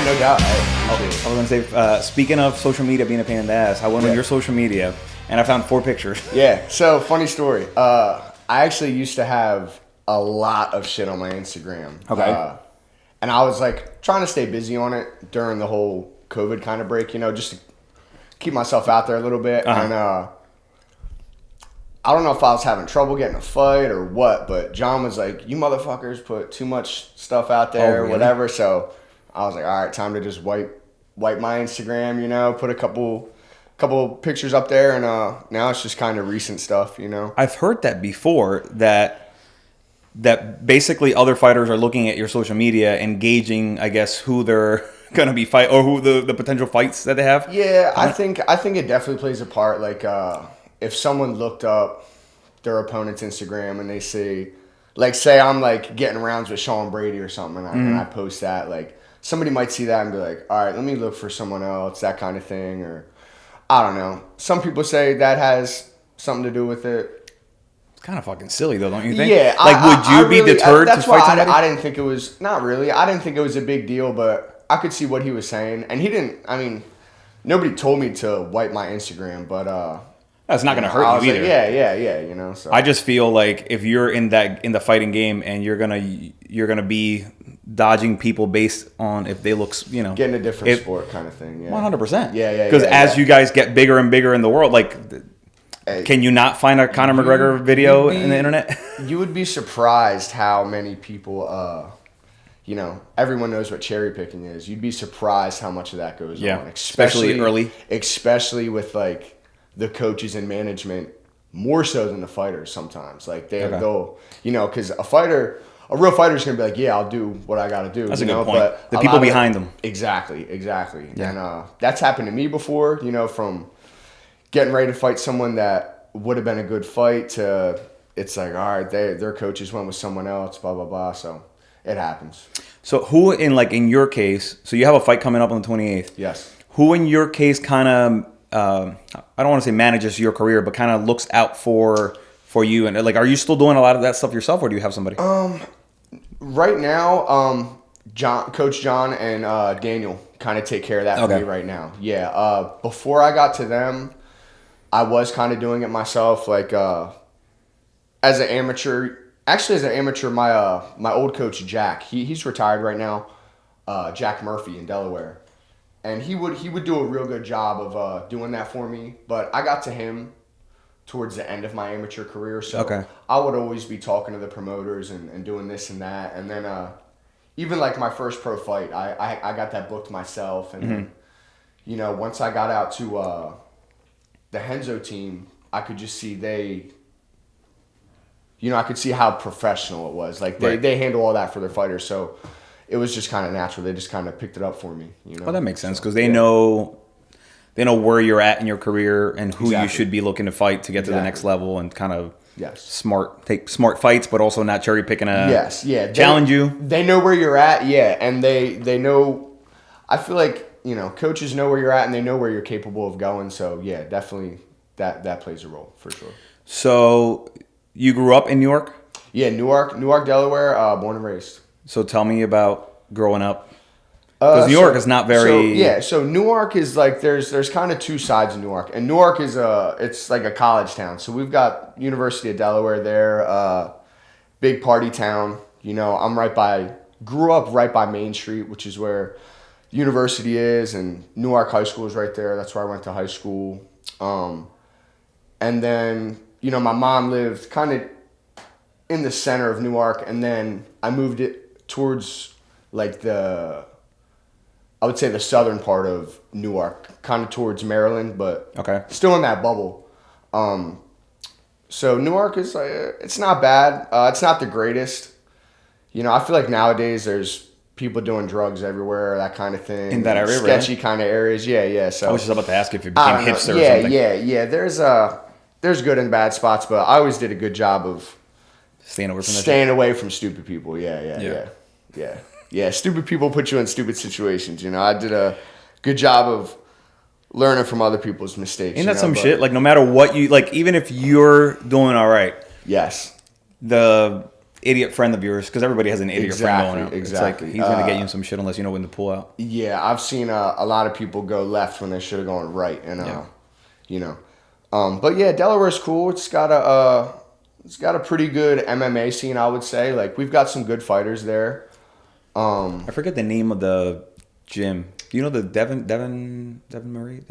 no doubt. I was going to say, speaking of social media being a pain in the ass, I went on your social media and I found 4 pictures. Yeah, so funny story. I actually used to have a lot of shit on my Instagram. Okay. And I was like trying to stay busy on it during the whole COVID kind of break, just to keep myself out there a little bit. Uh-huh. And I don't know if I was having trouble getting a fight or what, but John was like, you motherfuckers put too much stuff out there, really? whatever. So I was like, all right, time to just wipe my Instagram, put a couple pictures up there, and now it's just kind of recent stuff, I've heard that before, that basically other fighters are looking at your social media and gauging, I guess, who they're going to be fight or who the potential fights that they have. Yeah, I think it definitely plays a part. Like, if someone looked up their opponent's Instagram and they see, like, say I'm like getting rounds with Sean Brady or something, and I post that, like, somebody might see that and be like, all right, let me look for someone else, that kind of thing, or I don't know. Some people say that has something to do with it. It's kind of fucking silly, though, don't you think? Yeah. Like, would you be deterred to fight somebody? I didn't think it was, not really. I didn't think it was a big deal, but I could see what he was saying. And he didn't, nobody told me to wipe my Instagram, but that's not going to hurt you either. Like, yeah. So I just feel like if you're in the fighting game and you're gonna be dodging people based on if they look, getting a different sport kind of thing. Yeah, 100%. Yeah. Because as you guys get bigger and bigger in the world, like, can you not find a Conor McGregor video in the internet? You would be surprised how many people, everyone knows what cherry picking is. You'd be surprised how much of that goes on, especially early, especially with like the coaches and management, more so than the fighters sometimes. Like they'll, because a real fighter is going to be like, yeah, I'll do what I got to do. That's a good point. But the people behind them. Exactly. Yeah. And that's happened to me before, from getting ready to fight someone that would have been a good fight to it's like, all right, their coaches went with someone else, blah, blah, blah. So it happens. So who in your case, so you have a fight coming up on the 28th. Yes. Who in your case kind of, I don't want to say manages your career, but kind of looks out for you? And like, are you still doing a lot of that stuff yourself, or do you have somebody? Right now, Coach John and Daniel kind of take care of that for me right now. Yeah. Before I got to them, I was kind of doing it myself. Like as an amateur, my old coach Jack, he's retired right now. Jack Murphy in Delaware, and he would do a real good job of doing that for me. But I got to him towards the end of my amateur career, so I would always be talking to the promoters and doing this and that. And then even like my first pro fight, I got that booked myself. And once I got out to the Henzo team, I could just see I could see how professional it was. Like they handle all that for their fighters, so it was just kind of natural. They just kind of picked it up for me. Well, that makes sense because they know where you're at in your career and who you should be looking to fight to get to the next level, and kind of take smart fights, but also not cherry picking challenge you. They know where you're at, and they know. I feel like coaches know where you're at and they know where you're capable of going. So yeah, definitely that plays a role for sure. So you grew up in New York? Yeah, Newark, Delaware, born and raised. So tell me about growing up. Because New York is not very... So Newark is like, there's kind of two sides of Newark. And Newark is it's like a college town. So we've got University of Delaware there, big party town. Grew up right by Main Street, which is where University is, and Newark High School is right there. That's where I went to high school. And then, my mom lived kind of in the center of Newark, and then I moved it towards like I would say the southern part of Newark, kind of towards Maryland, but still in that bubble. So Newark is it's not bad. It's not the greatest. I feel like nowadays there's people doing drugs everywhere, that kind of thing. In that area, sketchy kind of areas. Yeah. So I was just about to ask if it became hipster or something. Yeah. There's good and bad spots, but I always did a good job of staying away from stupid people. Yeah. Stupid people put you in stupid situations. I did a good job of learning from other people's mistakes. Ain't that some shit? Like, no matter what you, like, even if you're doing all right. Yes. idiot friend of yours, because everybody has an idiot friend going out. Exactly. It's like he's going to get you in some shit unless you know when to pull out. Yeah, I've seen a lot of people go left when they should have gone right, and you know. But yeah, Delaware's cool. It's got a pretty good MMA scene, I would say. Like, we've got some good fighters there. I forget the name of the gym. Do you know the Devin Marie?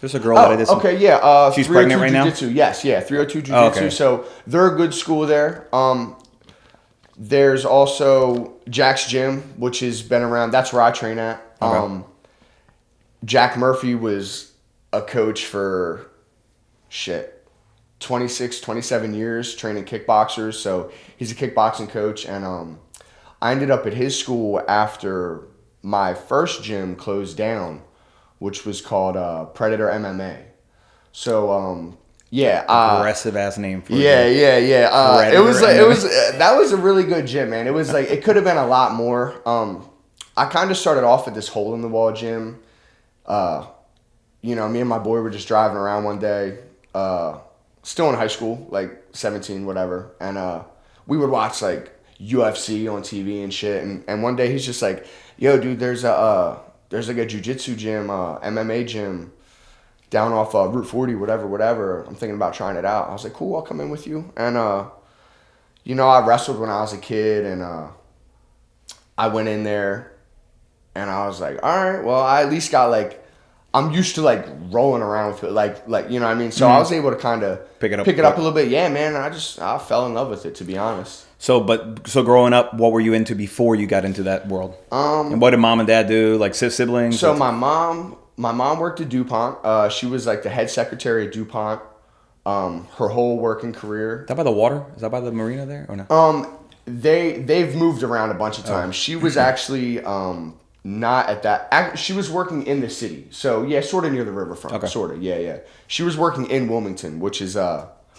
There's a girl that I did some... Okay, yeah. She's pregnant right now? Jiu-jitsu. Yes, yeah, 302 Jiu-Jitsu. Okay. So they're a good school there. There's also Jack's Gym, which has been around. That's where I train at. Okay. Jack Murphy was a coach for 26, 27 years training kickboxers. So he's a kickboxing coach. And I ended up at his school after my first gym closed down, which was called Predator MMA. So, aggressive ass name for yeah. It was that was a really good gym, man. It was like, it could have been a lot more. I kind of started off at this hole in the wall gym. Me and my boy were just driving around one day, still in high school, like 17, whatever, and we would watch like UFC on TV and shit. And one day he's just like, "Yo, dude, there's like a jiu-jitsu gym, MMA gym down off Route 40, whatever. I'm thinking about trying it out." I was like, "Cool, I'll come in with you." And I wrestled when I was a kid, and I went in there, and I was like, "All right, well, I at least got like, I'm used to like rolling around with it, like you know what I mean." So I was able to kind of pick it up a little bit. Yeah, man. I fell in love with it, to be honest. So growing up, what were you into before you got into that world? And what did mom and dad do? Like siblings? So my mom worked at DuPont. She was like the head secretary at DuPont. Her whole working career. Is that by the water? Is that by the marina there or no? They've moved around a bunch of times. She was actually not at that. She was working in the city. So yeah, sort of near the riverfront. Okay. Sort of. Yeah. She was working in Wilmington, which is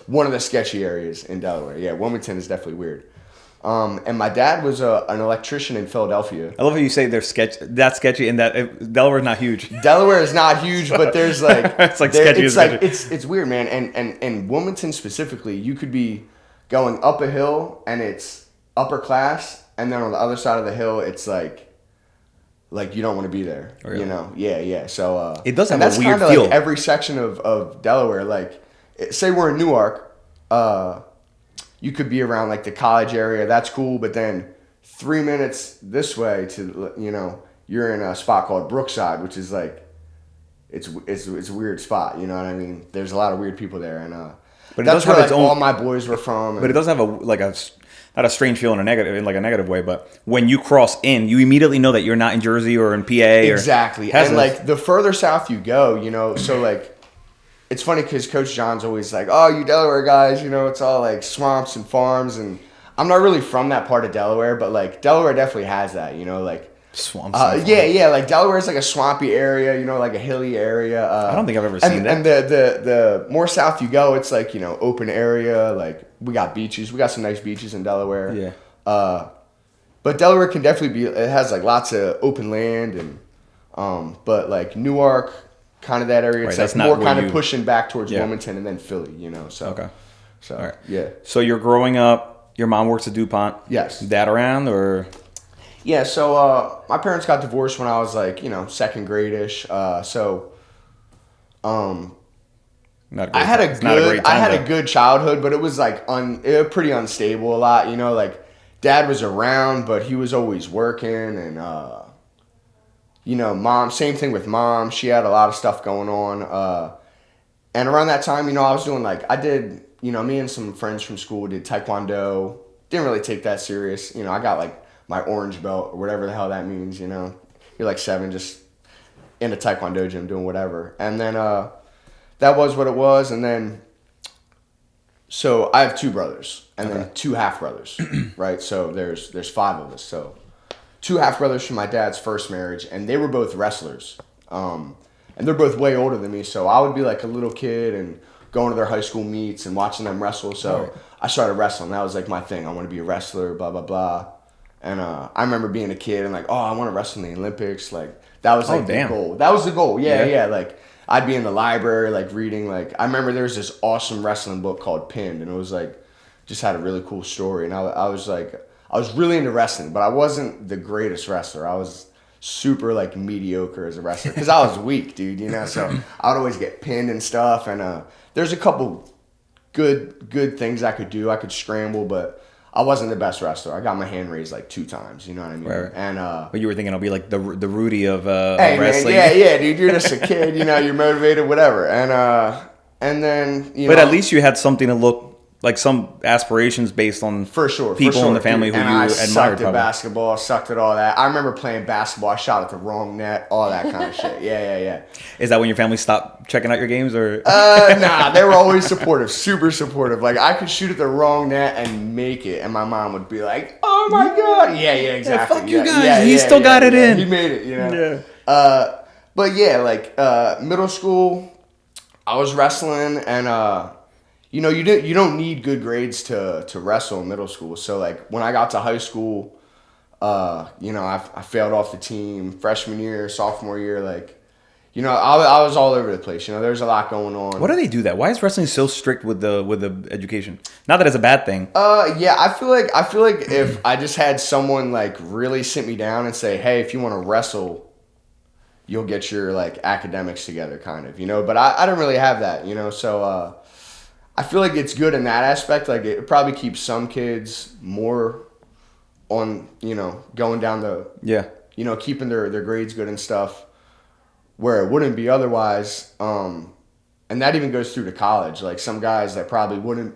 one of the sketchy areas in Delaware. Yeah, Wilmington is definitely weird. And my dad was an electrician in Philadelphia. I love how you say they're that's sketchy, and that Delaware's not huge. Delaware is not huge, but there's like it's like sketchy. It's like it's weird, man. And Wilmington specifically, you could be going up a hill and it's upper class, and then on the other side of the hill, it's like you don't want to be there. Really? You know? Yeah. So it does have a weird feel. Like every section of Delaware, like say we're in Newark. You could be around like the college area. That's cool. But then 3 minutes this way to, you're in a spot called Brookside, which is like, it's a weird spot. You know what I mean? There's a lot of weird people there. And but that's where like all my boys were from. But it does have not a strange feel in a negative way, but when you cross in, you immediately know that you're not in Jersey or in PA. Exactly. And like the further south you go, so like, it's funny because Coach John's always like, "Oh, you Delaware guys, it's all like swamps and farms." And I'm not really from that part of Delaware, but like Delaware definitely has that, like swamps. Yeah. Like Delaware is like a swampy area, like a hilly area. I don't think I've ever seen that. And the more south you go, it's like open area. Like we got beaches, we got some nice beaches in Delaware. Yeah. But Delaware can definitely be. It has like lots of open land and, but like Newark. Kind of that area. It's like more kind of pushing back towards Wilmington and then Philly, So okay. So right. Yeah. So you're growing up. Your mom works at DuPont. Yes. Dad around or? Yeah. So my parents got divorced when I was like second grade-ish. I had a good childhood, but it was like it was pretty unstable a lot. Like dad was around, but he was always working and. Mom, same thing with mom. She had a lot of stuff going on. And around that time, I was doing I did, me and some friends from school did Taekwondo. Didn't really take that serious. I got like my orange belt or whatever the hell that means, You're like 7, just in a Taekwondo gym doing whatever. And then that was what it was. And then, so I have 2 brothers and then 2 half brothers, right? So there's 5 of us. So 2 half brothers from my dad's first marriage, and they were both wrestlers. And they're both way older than me, so I would be like a little kid and going to their high school meets and watching them wrestle. So I started wrestling. That was like my thing. I want to be a wrestler, blah, blah, blah. And I remember being a kid and like, I want to wrestle in the Olympics. Like that was like the goal. That was the goal. Yeah. Like I'd be in the library, like reading. Like I remember there was this awesome wrestling book called Pinned, and it was like just had a really cool story. And I was really into wrestling, but I wasn't the greatest wrestler. I was super like mediocre as a wrestler because I was weak, dude. So I would always get pinned and stuff. And there's a couple good things I could do. I could scramble, but I wasn't the best wrestler. I got my hand raised like 2 times. You know what I mean? Right. And but you were thinking I'll be like the Rudy of hey, wrestling. Man, yeah, dude. You're just a kid. You're motivated, whatever. And then But at least you had something to look. Like some aspirations based on for sure people in the family who you admired. I sucked at basketball, sucked at all that. I remember playing basketball. I shot at the wrong net, all that kind of shit. Yeah. Is that when your family stopped checking out your games, or? Nah, they were always supportive, super supportive. Like I could shoot at the wrong net and make it, and my mom would be like, "Oh my god, yeah, exactly." Yeah, fuck you guys. He still got it in. He made it, Yeah. But yeah, like middle school, I was wrestling and. You don't need good grades to wrestle in middle school. So like when I got to high school, I failed off the team freshman year, sophomore year. Like, I was all over the place. There's a lot going on. Why do they do that? Why is wrestling so strict with the education? Not that it's a bad thing. Yeah, I feel like if I just had someone like really sit me down and say, hey, if you want to wrestle, you'll get your like academics together, kind of. But I didn't really have that, so. I feel like it's good in that aspect. Like it probably keeps some kids more on, going down the, keeping their grades good and stuff where it wouldn't be otherwise. And that even goes through to college. Like some guys that probably wouldn't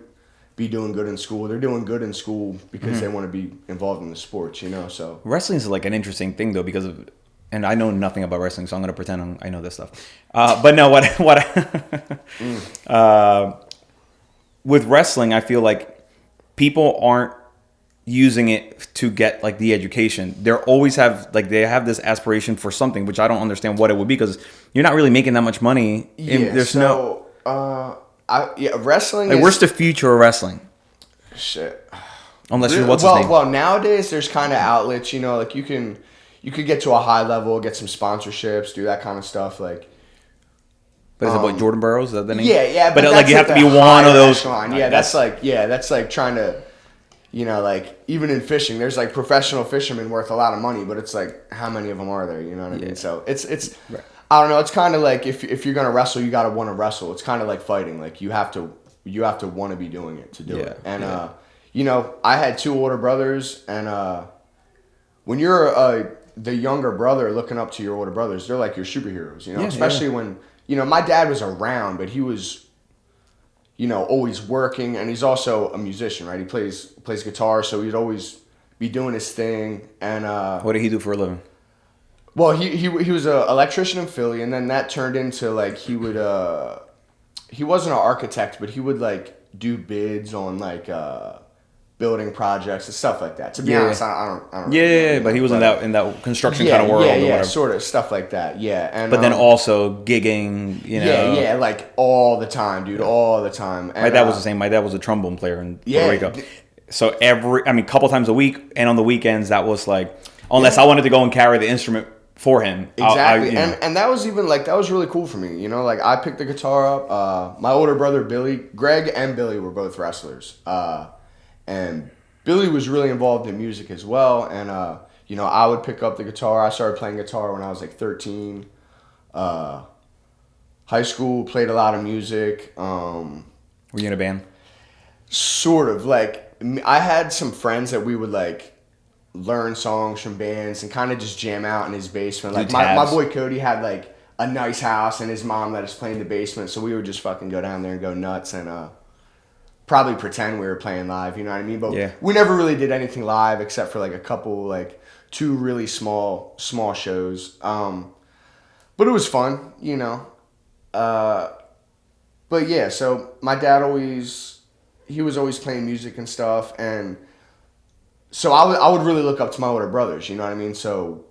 be doing good in school, they're doing good in school because they want to be involved in the sports, so. Wrestling is like an interesting thing though, because of, and I know nothing about wrestling, so I'm going to pretend I know this stuff. But no, with wrestling, I feel like people aren't using it to get like the education. They always have this aspiration for something, which I don't understand what it would be because you're not really making that much money. Wrestling. Like, where's the future of wrestling? Shit. Unless you're what's his name? Well, nowadays there's kind of outlets. Like you could get to a high level, get some sponsorships, do that kind of stuff. Like. But is it like Jordan Burroughs? Is that the name? Yeah. But like you have to be one of those. Yeah, that's like trying to, like even in fishing, there's like professional fishermen worth a lot of money, but it's like how many of them are there? You know what I mean? So it's right. I don't know. It's kind of like if you're gonna wrestle, you gotta want to wrestle. It's kind of like fighting. Like you have to want to be doing it to do it. And I had 2 older brothers, and when you're the younger brother looking up to your older brothers, they're like your superheroes. Especially when. My dad was around, but he was, always working, and he's also a musician, right? He plays guitar, so he'd always be doing his thing. And what did he do for a living? Well, he was an electrician in Philly, and then that turned into like he wasn't an architect, but he would like do bids on like building projects and stuff like that. To be honest, I don't. Yeah, really know, but he was in that construction kind of world. Yeah, sort of stuff like that. Yeah, and but then also gigging, Yeah, like all the time, dude, all the time. And, my dad was the same. My dad was a trombone player in Puerto Rico. So couple times a week, and on the weekends, that was like, unless I wanted to go and carry the instrument for him. Exactly, and that was even like that was really cool for me. Like I picked the guitar up. My older brother Greg and Billy were both wrestlers. And Billy was really involved in music as well. And, I would pick up the guitar. I started playing guitar when I was like 13. High school, played a lot of music. Were you in a band? Sort of. Like, I had some friends that we would like learn songs from bands and kind of just jam out in his basement. Like my boy Cody had like a nice house and his mom let us play in the basement. So we would just fucking go down there and go nuts and, probably pretend we were playing live, you know what I mean? But we never really did anything live except for like a couple, like 2 really small shows. But it was fun, But yeah, so my dad he was always playing music and stuff. And so I would really look up to my older brothers, you know what I mean? So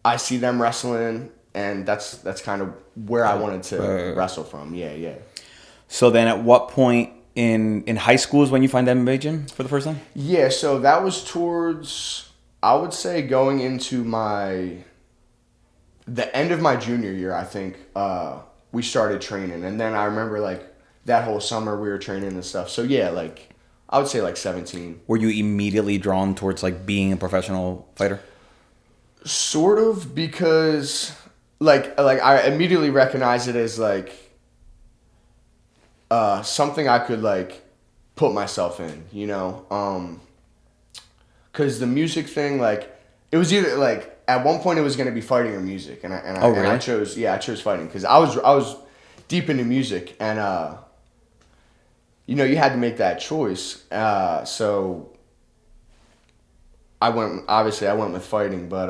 I see them wrestling, and that's kind of where I wanted to wrestle from. Yeah. So then at what point in high school is when you find MMA gym for the first time? Yeah, so that was towards, I would say, going into the end of my junior year, I think, we started training. And then I remember, like, that whole summer we were training and stuff. So, yeah, like, I would say like 17. Were you immediately drawn towards like being a professional fighter? Sort of, because like I immediately recognized it as like something I could like put myself in, you know, because the music thing, like it was either like at one point it was going to be fighting or music, and I chose fighting because I was deep into music, and you know, you had to make that choice, so I went with fighting, but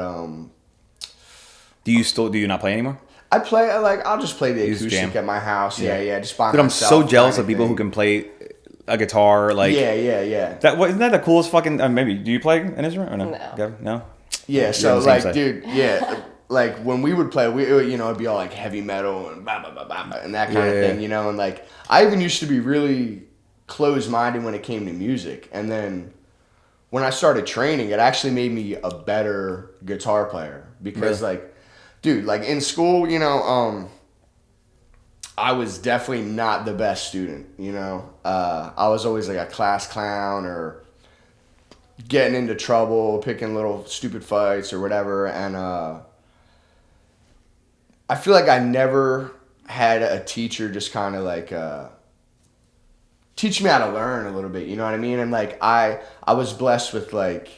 do you not play anymore? I play I'll just play the acoustic at my house. Yeah, just by Dude, myself. I'm so jealous of people who can play a guitar. Like yeah. Isn't that the coolest fucking? Maybe do you play an instrument or no? No. Yeah. So like, dude, yeah. Like when we would play, you know, it'd be all like heavy metal and blah blah blah blah and that kind of thing, you know. And like I even used to be really closed-minded when it came to music, and then when I started training, it actually made me a better guitar player because like, dude, like in school, you know, I was definitely not the best student, you know. I was always like a class clown or getting into trouble, picking little stupid fights or whatever, and I feel like I never had a teacher just kind of like teach me how to learn a little bit, you know what I mean? And like I was blessed with like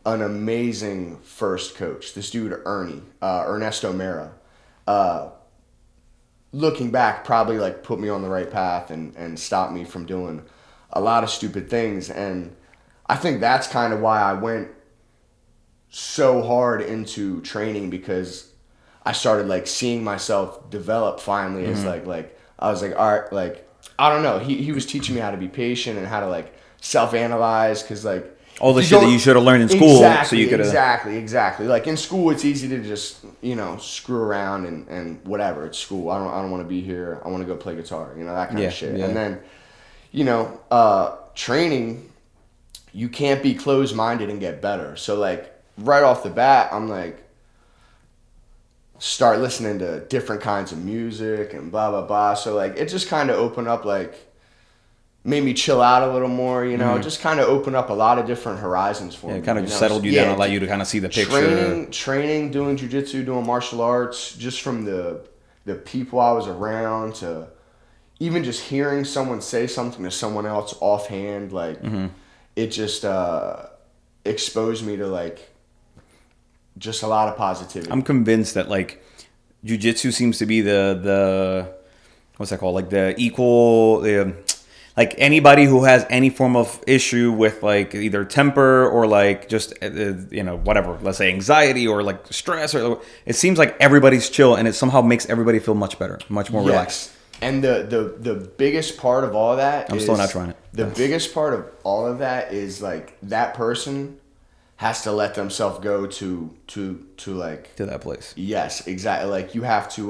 an amazing first coach, this dude Ernesto Mera. Looking back, probably like put me on the right path and stopped me from doing a lot of stupid things. And I think that's kind of why I went so hard into training, because I started like seeing myself develop finally as like I was like, all right, like I don't know. He was teaching me how to be patient and how to like self-analyze, because like all the shit that you should have learned in school, so you could exactly. Like in school, it's easy to just, you know, screw around and whatever. It's school. I don't want to be here. I want to go play guitar. You know, that kind of shit. Yeah. And then, you know, training, you can't be closed-minded and get better. So like right off the bat, I'm like, start listening to different kinds of music and blah blah blah. So like it just kind of opened up, like made me chill out a little more, you know, just kind of open up a lot of different horizons for me. It kind of settled you down and allowed you to kind of see the picture. Training, doing jiu-jitsu, doing martial arts, just from the people I was around to even just hearing someone say something to someone else offhand, like it just exposed me to like just a lot of positivity. I'm convinced that like jiu-jitsu seems to be the what's that called? Like the equal, like anybody who has any form of issue with like either temper or like just you know, whatever, let's say anxiety or like stress, or it seems like everybody's chill, and it somehow makes everybody feel much better, much more relaxed. And the biggest part of all of that I'm still not trying it. The biggest part of all of that is like that person has to let themselves go to like to that place. Yes, exactly. Like you have to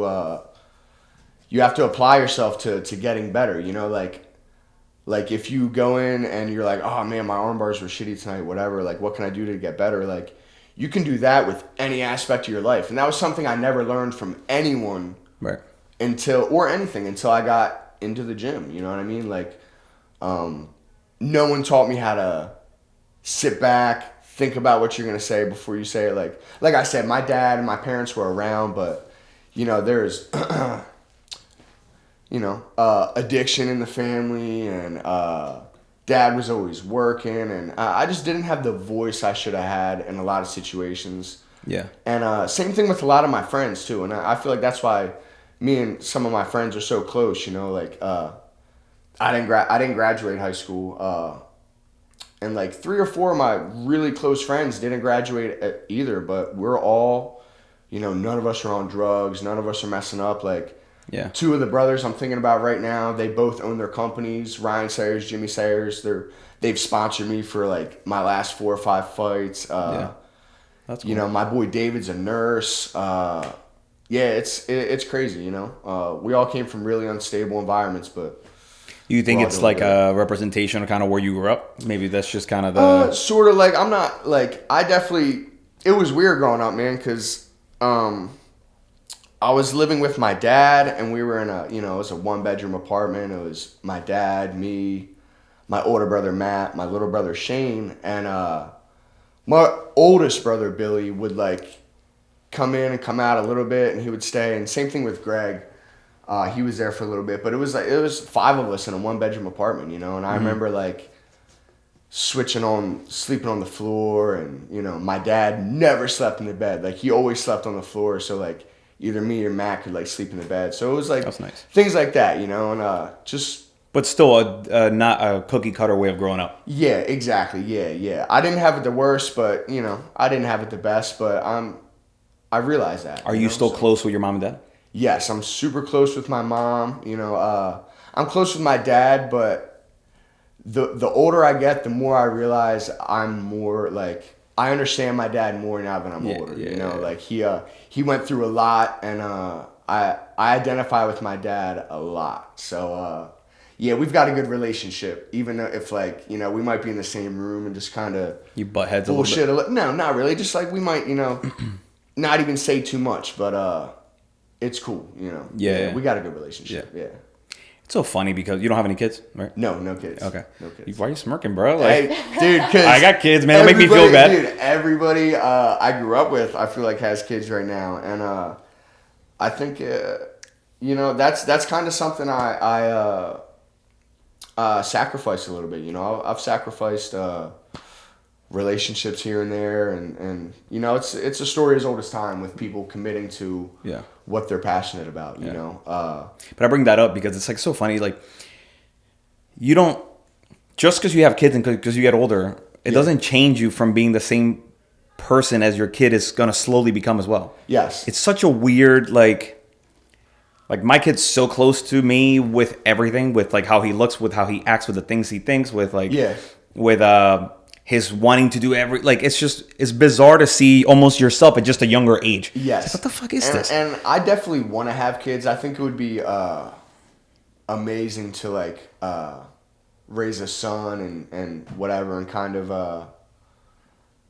apply yourself to getting better, you know, like if you go in and you're like, oh man, my arm bars were shitty tonight, whatever, like what can I do to get better? Like you can do that with any aspect of your life. And that was something I never learned from anyone until I got into the gym, you know what I mean? Like no one taught me how to sit back, think about what you're going to say before you say it. Like I said, my dad and my parents were around, but you know, there's you know, addiction in the family, and dad was always working, and I just didn't have the voice I should have had in a lot of situations. Yeah. And same thing with a lot of my friends too, and I feel like that's why me and some of my friends are so close. You know, like I didn't graduate high school, and like 3 or 4 of my really close friends didn't graduate either. But we're all, you know, none of us are on drugs, none of us are messing up. Like. Yeah. 2 of the brothers I'm thinking about right now, they both own their companies. Ryan Sayers, Jimmy Sayers. They've sponsored me for like my last 4 or 5 fights. Yeah. That's cool. You know, my boy David's a nurse. Yeah, it's crazy. You know, we all came from really unstable environments, but. You think it's like a representation of kind of where you grew up? Maybe that's just kind of the. Sort of like I'm not like I definitely. It was weird growing up, man, because. I was living with my dad, and we were in it was a 1-bedroom apartment. It was my dad, me, my older brother Matt, my little brother Shane, and my oldest brother Billy would like come in and come out a little bit, and he would stay. And same thing with Greg. He was there for a little bit, but it was 5 of us in a 1-bedroom apartment, you know. And I remember like sleeping on the floor, and you know, my dad never slept in the bed. Like he always slept on the floor, so like either me or Matt could like sleep in the bed. So it was like that's nice. Things like that, you know, and just. But still, not a cookie cutter way of growing up. Yeah, exactly. Yeah. I didn't have it the worst, but you know, I didn't have it the best. But I realize that. Are you still close with your mom and dad? Yes, I'm super close with my mom. You know, I'm close with my dad, but the older I get, the more I realize I'm more like I understand my dad more now that I'm older. You know, like he went through a lot, and I identify with my dad a lot. So. Yeah, we've got a good relationship, even if, like, you know, we might be in the same room and just kind of... You butt heads bullshit a little bit? No, not really. Just, like, we might, you know, not even say too much, but it's cool, you know. Yeah. We got a good relationship, yeah. It's so funny because you don't have any kids, right? No kids. Okay. No kids. Why are you smirking, bro? Like, hey, dude, because... I got kids, man. Don't make me feel bad. Dude, everybody I grew up with, I feel like, has kids right now. And I think, you know, that's kind of something I sacrificed a little bit, you know. I've sacrificed relationships here and there, and you know, it's a story as old as time with people committing to what they're passionate about, you know. But I bring that up because it's like so funny. Like, you don't just because you have kids and because you get older, it doesn't change you from being the same person as your kid is gonna slowly become as well. Yes, it's such a weird Like, my kid's so close to me with everything, with, like, how he looks, with how he acts, with the things he thinks, with, like, with his wanting to do it's bizarre to see almost yourself at just a younger age. Yes. Like, what the fuck is this? And I definitely want to have kids. I think it would be amazing to, like, raise a son and whatever, and kind of,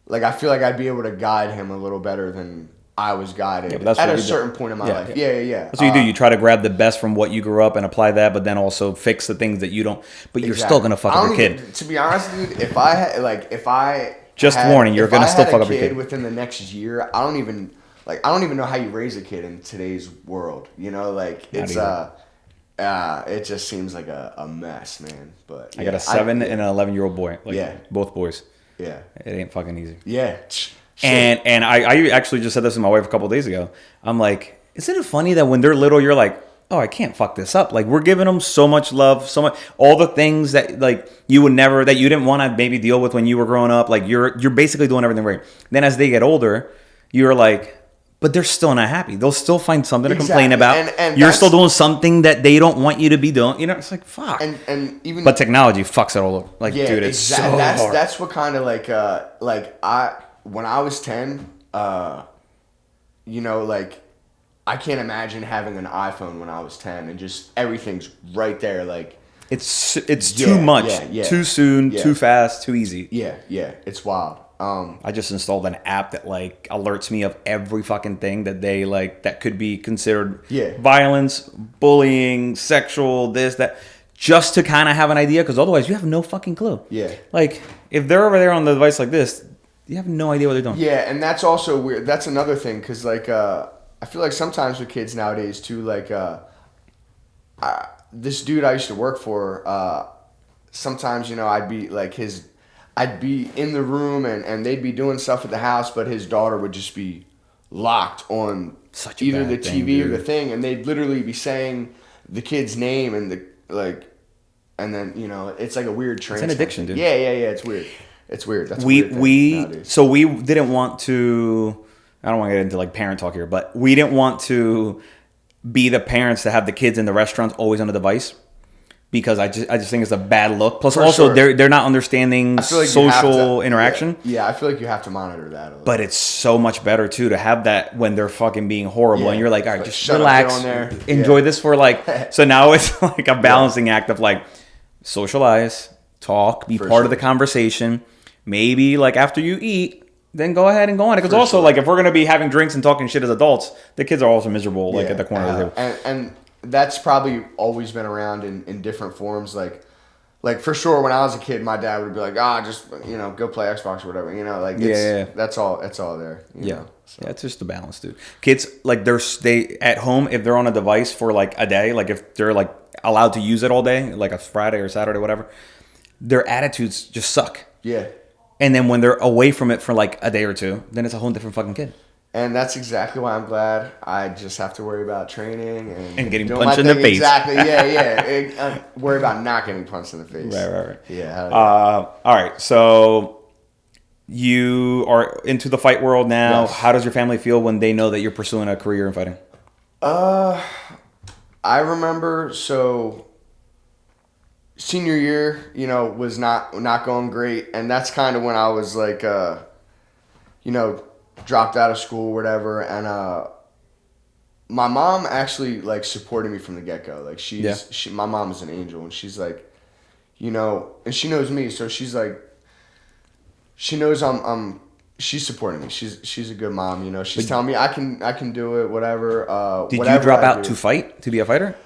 like, I feel like I'd be able to guide him a little better than I was guided at a certain point in my life. Yeah. That's what you do. You try to grab the best from what you grew up and apply that, but then also fix the things that you don't. But you're still gonna fuck up your kid. To be honest, dude, if I just warning, you're gonna still fuck up your kid within the next year. I don't even know how you raise a kid in today's world. You know, like it's it just seems like a mess, man. But I got a 7 and an 11-year-old boy. Like, both boys. Yeah, it ain't fucking easy. Yeah. And I actually just said this to my wife a couple of days ago. I'm like, isn't it funny that when they're little, you're like, oh, I can't fuck this up. Like, we're giving them so much love, so much, all the things that like you would never, that you didn't want to maybe deal with when you were growing up. Like, you're basically doing everything right. Then as they get older, you're like, but they're still not happy. They'll still find something to complain about. And you're still doing something that they don't want you to be doing. You know, it's like, fuck. And even, but technology fucks it all up. Like, dude, it's so hard. That's what kind of when I was 10, you know, like, I can't imagine having an iPhone when I was 10 and just everything's right there. Like, it's too much, too soon, too fast, too easy. Yeah, it's wild. I just installed an app that like alerts me of every fucking thing that they like that could be considered violence, bullying, sexual, this, that, just to kind of have an idea, because otherwise you have no fucking clue. Yeah. Like, if they're over there on the device like this, you have no idea what they're doing. Yeah, and that's also weird. That's another thing, because, like, I feel like sometimes with kids nowadays, too, like, this dude I used to work for, sometimes, you know, I'd be in the room, and they'd be doing stuff at the house, but his daughter would just be locked on either the TV or the thing, and they'd literally be saying the kid's name and then, you know, it's like a weird transfer. It's an addiction, dude. Yeah, it's weird. It's weird. That's we didn't want to. I don't want to get into like parent talk here, but we didn't want to be the parents that have the kids in the restaurants always on the device, because I just think it's a bad look. Plus, they're not understanding like social interaction. Yeah, I feel like you have to monitor that a little. But it's so much better too to have that when they're fucking being horrible, and you're like, all right, just relax, enjoy this for like. So now it's like a balancing act of like socialize, talk, be part of the conversation. Maybe like after you eat, then go ahead and go on it. Because also like if we're gonna be having drinks and talking shit as adults, the kids are also miserable like at the corner of the table. And that's probably always been around in different forms. Like like for sure when I was a kid, my dad would be like, just go play Xbox or whatever. Like that's all there. You know? So. Yeah, it's just the balance, dude. Kids like they at home if they're on a device for like a day, like if they're like allowed to use it all day, like a Friday or Saturday, whatever, their attitudes just suck. Yeah. And then when they're away from it for like a day or two, then it's a whole different fucking kid. And that's exactly why I'm glad I just have to worry about training and getting punched in the face. Exactly, yeah. Worry about not getting punched in the face. Right. Yeah. All right, so you are into the fight world now. Yes. How does your family feel when they know that you're pursuing a career in fighting? I remember, senior year, was not going great. And that's kind of when I was like, dropped out of school or whatever. And my mom actually like supported me from the get-go. Like my mom is an angel, and she's like, and she knows me. So she's like, she knows she's supporting me. She's a good mom, She's telling me I can do it, whatever. Did you drop out to fight, to be a fighter?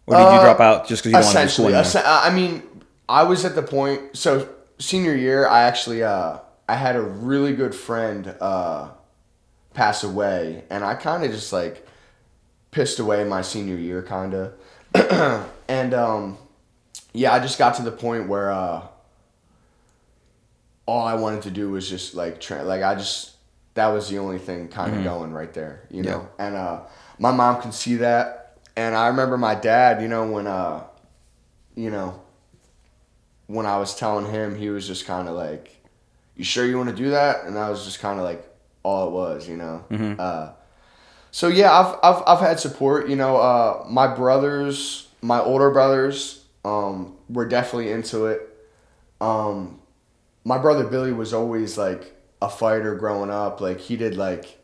Or did you drop out just because you don't want to do school anymore? I mean, I was at the point, so senior year, I actually, I had a really good friend pass away, and I kind of just like pissed away my senior year, kind of. And I just got to the point where all I wanted to do was just like that was the only thing kind of going right there, know. And my mom can see that, and I remember my dad, when I was telling him, he was just kind of like, "You sure you want to do that?" And I was just kind of like, all it was, Mm-hmm. So yeah, I've had support. My brothers, my older brothers, were definitely into it. My brother Billy was always like a fighter growing up. Like he did like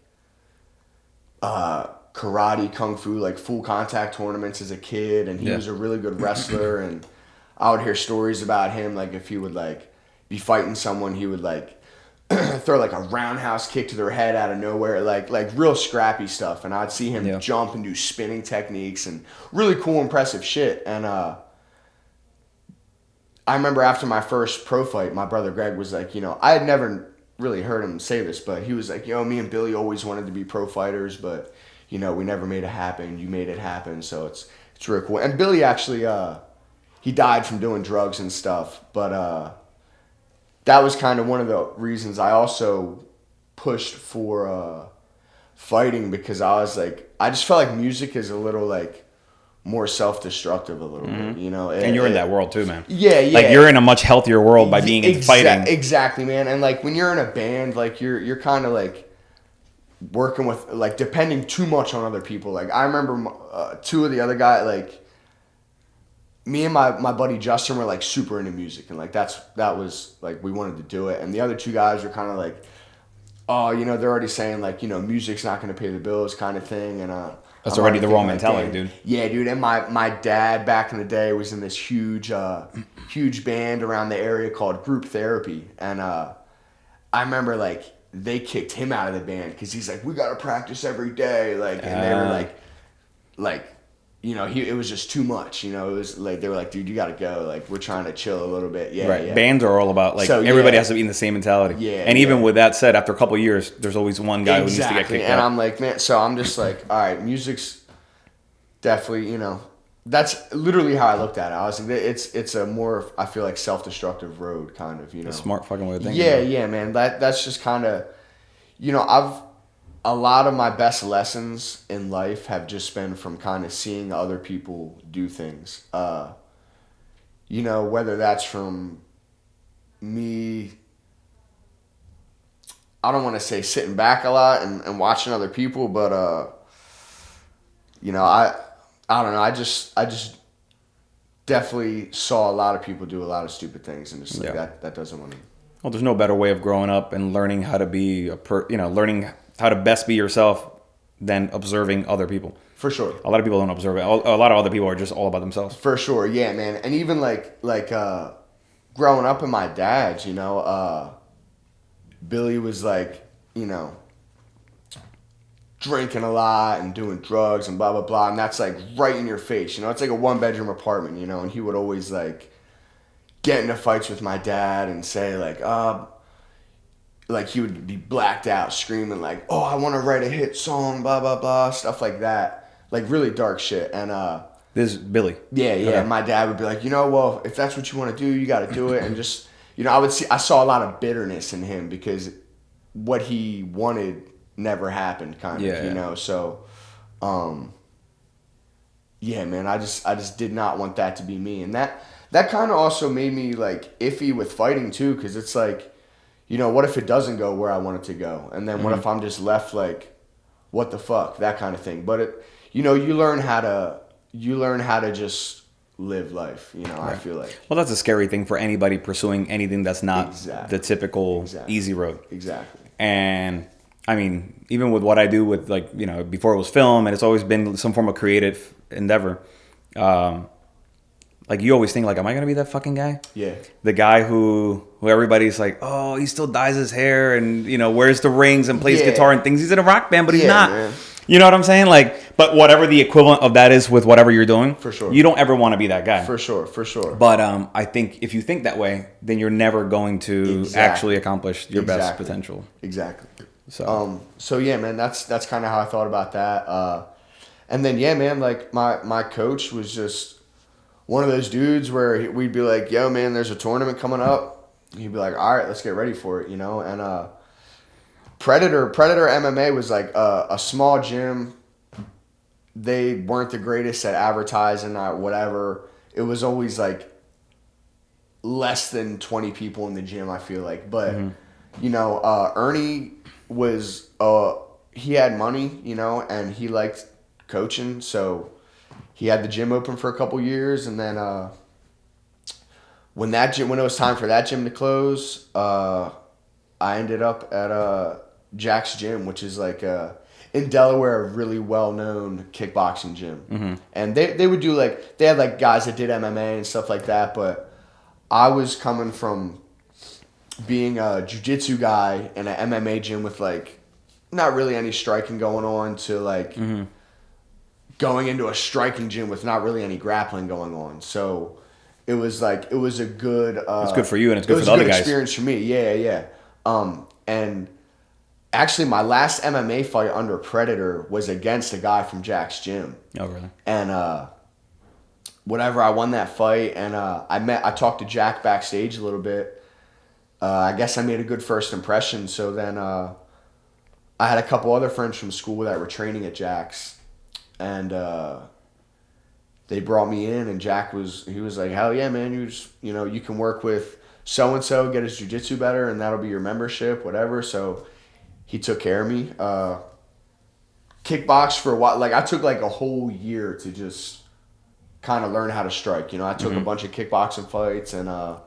karate, kung fu, like full contact tournaments as a kid, and he was a really good wrestler. And I would hear stories about him, like if he would like be fighting someone, he would like throw like a roundhouse kick to their head out of nowhere, like real scrappy stuff. And I'd see him jump and do spinning techniques and really cool, impressive shit. And I remember after my first pro fight, my brother Greg was like, I had never really heard him say this, but he was like, me and Billy always wanted to be pro fighters, but we never made it happen. You made it happen, so it's really cool. And Billy actually, he died from doing drugs and stuff, but that was kind of one of the reasons I also pushed for fighting, because I was like, I just felt like music is a little like more self-destructive a little bit, And you're in that world too, man. Yeah. Like you're in a much healthier world by being in fighting. Exactly, man. And like when you're in a band, like you're kind of like working with, like, depending too much on other people. Like I remember two of the other guys, like me and my buddy Justin were like super into music, and like that was like we wanted to do it. And the other two guys were kind of like, they're already saying like, music's not going to pay the bills kind of thing. And that's already the wrong mentality, dude. Yeah, dude. And my dad back in the day was in this huge band around the area called Group Therapy. And I remember like they kicked him out of the band because he's like, we got to practice every day. Like, and they were like, it was just too much. It was like, they were like, dude, you got to go. Like, we're trying to chill a little bit. Yeah, right. Yeah. Bands are all about like everybody has to be in the same mentality. Yeah. And even with that said, after a couple of years, there's always one guy who needs to get kicked out. And I'm like, man, so I'm just like, all right, music's definitely, that's literally how I looked at it. I was like, it's a more, I feel like, self-destructive road kind of, A smart fucking way of thinking. Yeah, man. That's just kind of, a lot of my best lessons in life have just been from kind of seeing other people do things. Whether that's from me, I don't want to say sitting back a lot and watching other people, but, I don't know. I just definitely saw a lot of people do a lot of stupid things, and just like that doesn't want to. Well, there's no better way of growing up and learning how to be learning how to best be yourself than observing other people. For sure. A lot of people don't observe it. A lot of other people are just all about themselves. For sure, yeah, man. And even like growing up with my dad, Billy was like, drinking a lot and doing drugs and blah blah blah, and that's like right in your face. It's like a 1-bedroom apartment, and he would always like, get into fights with my dad and say like he would be blacked out screaming like, oh, I want to write a hit song, blah, blah, blah, stuff like that. Like really dark shit. And this is Billy. Yeah. Okay. My dad would be like, well, if that's what you want to do, you got to do it. And just, I saw a lot of bitterness in him because what he wanted never happened kind of, So, yeah, man, I just did not want that to be me. And that kind of also made me like iffy with fighting too. Cause it's like, what if it doesn't go where I want it to go? And then what if I'm just left like, what the fuck, that kind of thing. But you learn how to just live life. Right. I feel like. Well, that's a scary thing for anybody pursuing anything that's not the typical easy road. Exactly. And I mean, even with what I do with like, before it was film and it's always been some form of creative endeavor. Like you always think like, am I going to be that fucking guy? Yeah. The guy who everybody's like, oh, he still dyes his hair and, wears the rings and plays guitar and things. He's in a rock band, but he's not. Man. You know what I'm saying? Like, but whatever the equivalent of that is with whatever you're doing. For sure. You don't ever want to be that guy. For sure. But I think if you think that way, then you're never going to actually accomplish your best potential. Exactly. So yeah, man, that's kind of how I thought about that. And then, yeah, man, like my coach was just one of those dudes where we'd be like, yo, man, there's a tournament coming up. He'd be like, all right, let's get ready for it, And Predator MMA was like a small gym. They weren't the greatest at advertising or whatever. It was always like less than 20 people in the gym, I feel like. But, Ernie was, he had money, and he liked coaching. So he had the gym open for a couple years. And then when it was time for that gym to close, I ended up at Jack's Gym, which is like in Delaware, a really well-known kickboxing gym. Mm-hmm. And they would do they had like guys that did MMA and stuff like that, but I was coming from being a jiu-jitsu guy in an MMA gym with like not really any striking going on to like going into a striking gym with not really any grappling going on. So it was a good it's good for you and it's good for the other guys. Experience for me. Yeah. And actually, my last MMA fight under Predator was against a guy from Jack's Gym. Oh, really? And I won that fight, and I talked to Jack backstage a little bit. I guess I made a good first impression. So then I had a couple other friends from school that were training at Jack's, and they brought me in, and he was like, hell yeah, man, you can work with so-and-so, get his jiu-jitsu better, and that'll be your membership, whatever. So he took care of me. Kickbox for a while. Like, I took like a whole year to just kind of learn how to strike. I took a bunch of kickboxing fights, and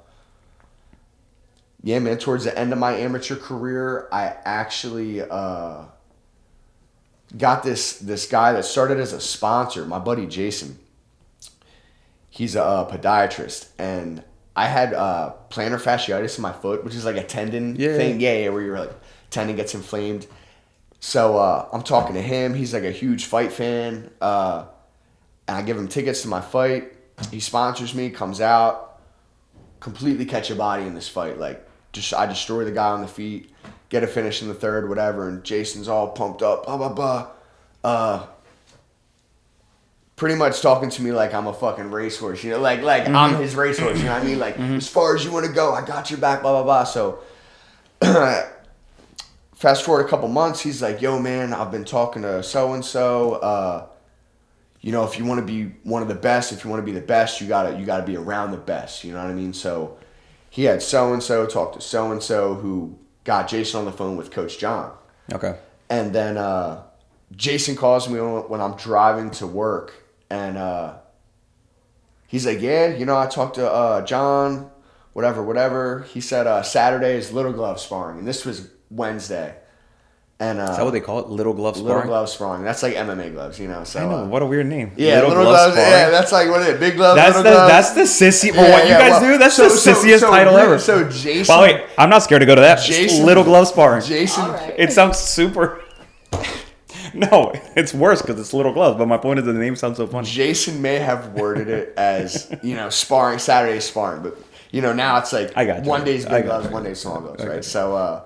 yeah, man, towards the end of my amateur career, I actually got this guy that started as a sponsor, my buddy Jason. He's a podiatrist, and I had plantar fasciitis in my foot, which is like a tendon thing. Yeah, where your like tendon gets inflamed. So I'm talking to him. He's like a huge fight fan. And I give him tickets to my fight. He sponsors me, comes out, completely catch a body in this fight. Like, I destroy the guy on the feet, get a finish in the third, whatever. And Jason's all pumped up, blah, blah, blah. Pretty much talking to me like I'm a fucking racehorse, like I'm his racehorse, you know what I mean? Like, as far as you want to go, I got your back, blah, blah, blah. So, fast forward a couple months, he's like, yo, man, I've been talking to so-and-so. If you want to be one of the best, if you want to be the best, you gotta be around the best, you know what I mean? So, he had so-and-so talk to so-and-so who got Jason on the phone with Coach John. Okay. And then Jason calls me when I'm driving to work. And he's like, yeah, I talked to John, whatever. He said Saturday is little glove sparring. And this was Wednesday. And is that what they call it? Little glove sparring? Little glove sparring. That's like MMA gloves, So, I know. What a weird name. Yeah, little gloves. Yeah, that's like, what is it? Big gloves, little gloves. That's the sissy. For what you guys do, that's the sissiest title ever. So Jason. Well, wait, I'm not scared to go to that. Jason, little glove sparring. Jason. Right. It sounds super. No, it's worse because it's little gloves. But my point is the name sounds so funny. Jason may have worded it as, sparring, Saturday sparring. But now it's like one day's big gloves, one day's small gloves, right? So,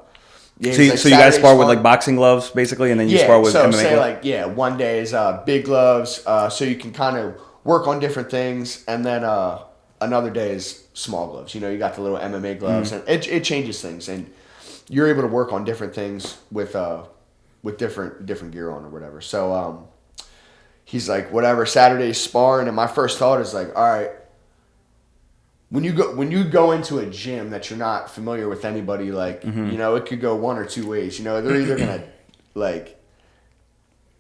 yeah. So you guys spar with like boxing gloves, basically, and then you spar with MMA gloves? Say one day is big gloves, so you can kind of work on different things, and then another day is small gloves. You got the little MMA gloves, and it changes things, and you're able to work on different things with different gear on or whatever. So he's like, whatever, Saturday's sparring, and my first thought is like, all right, when you go into a gym that you're not familiar with anybody, like it could go one or two ways. They're either gonna like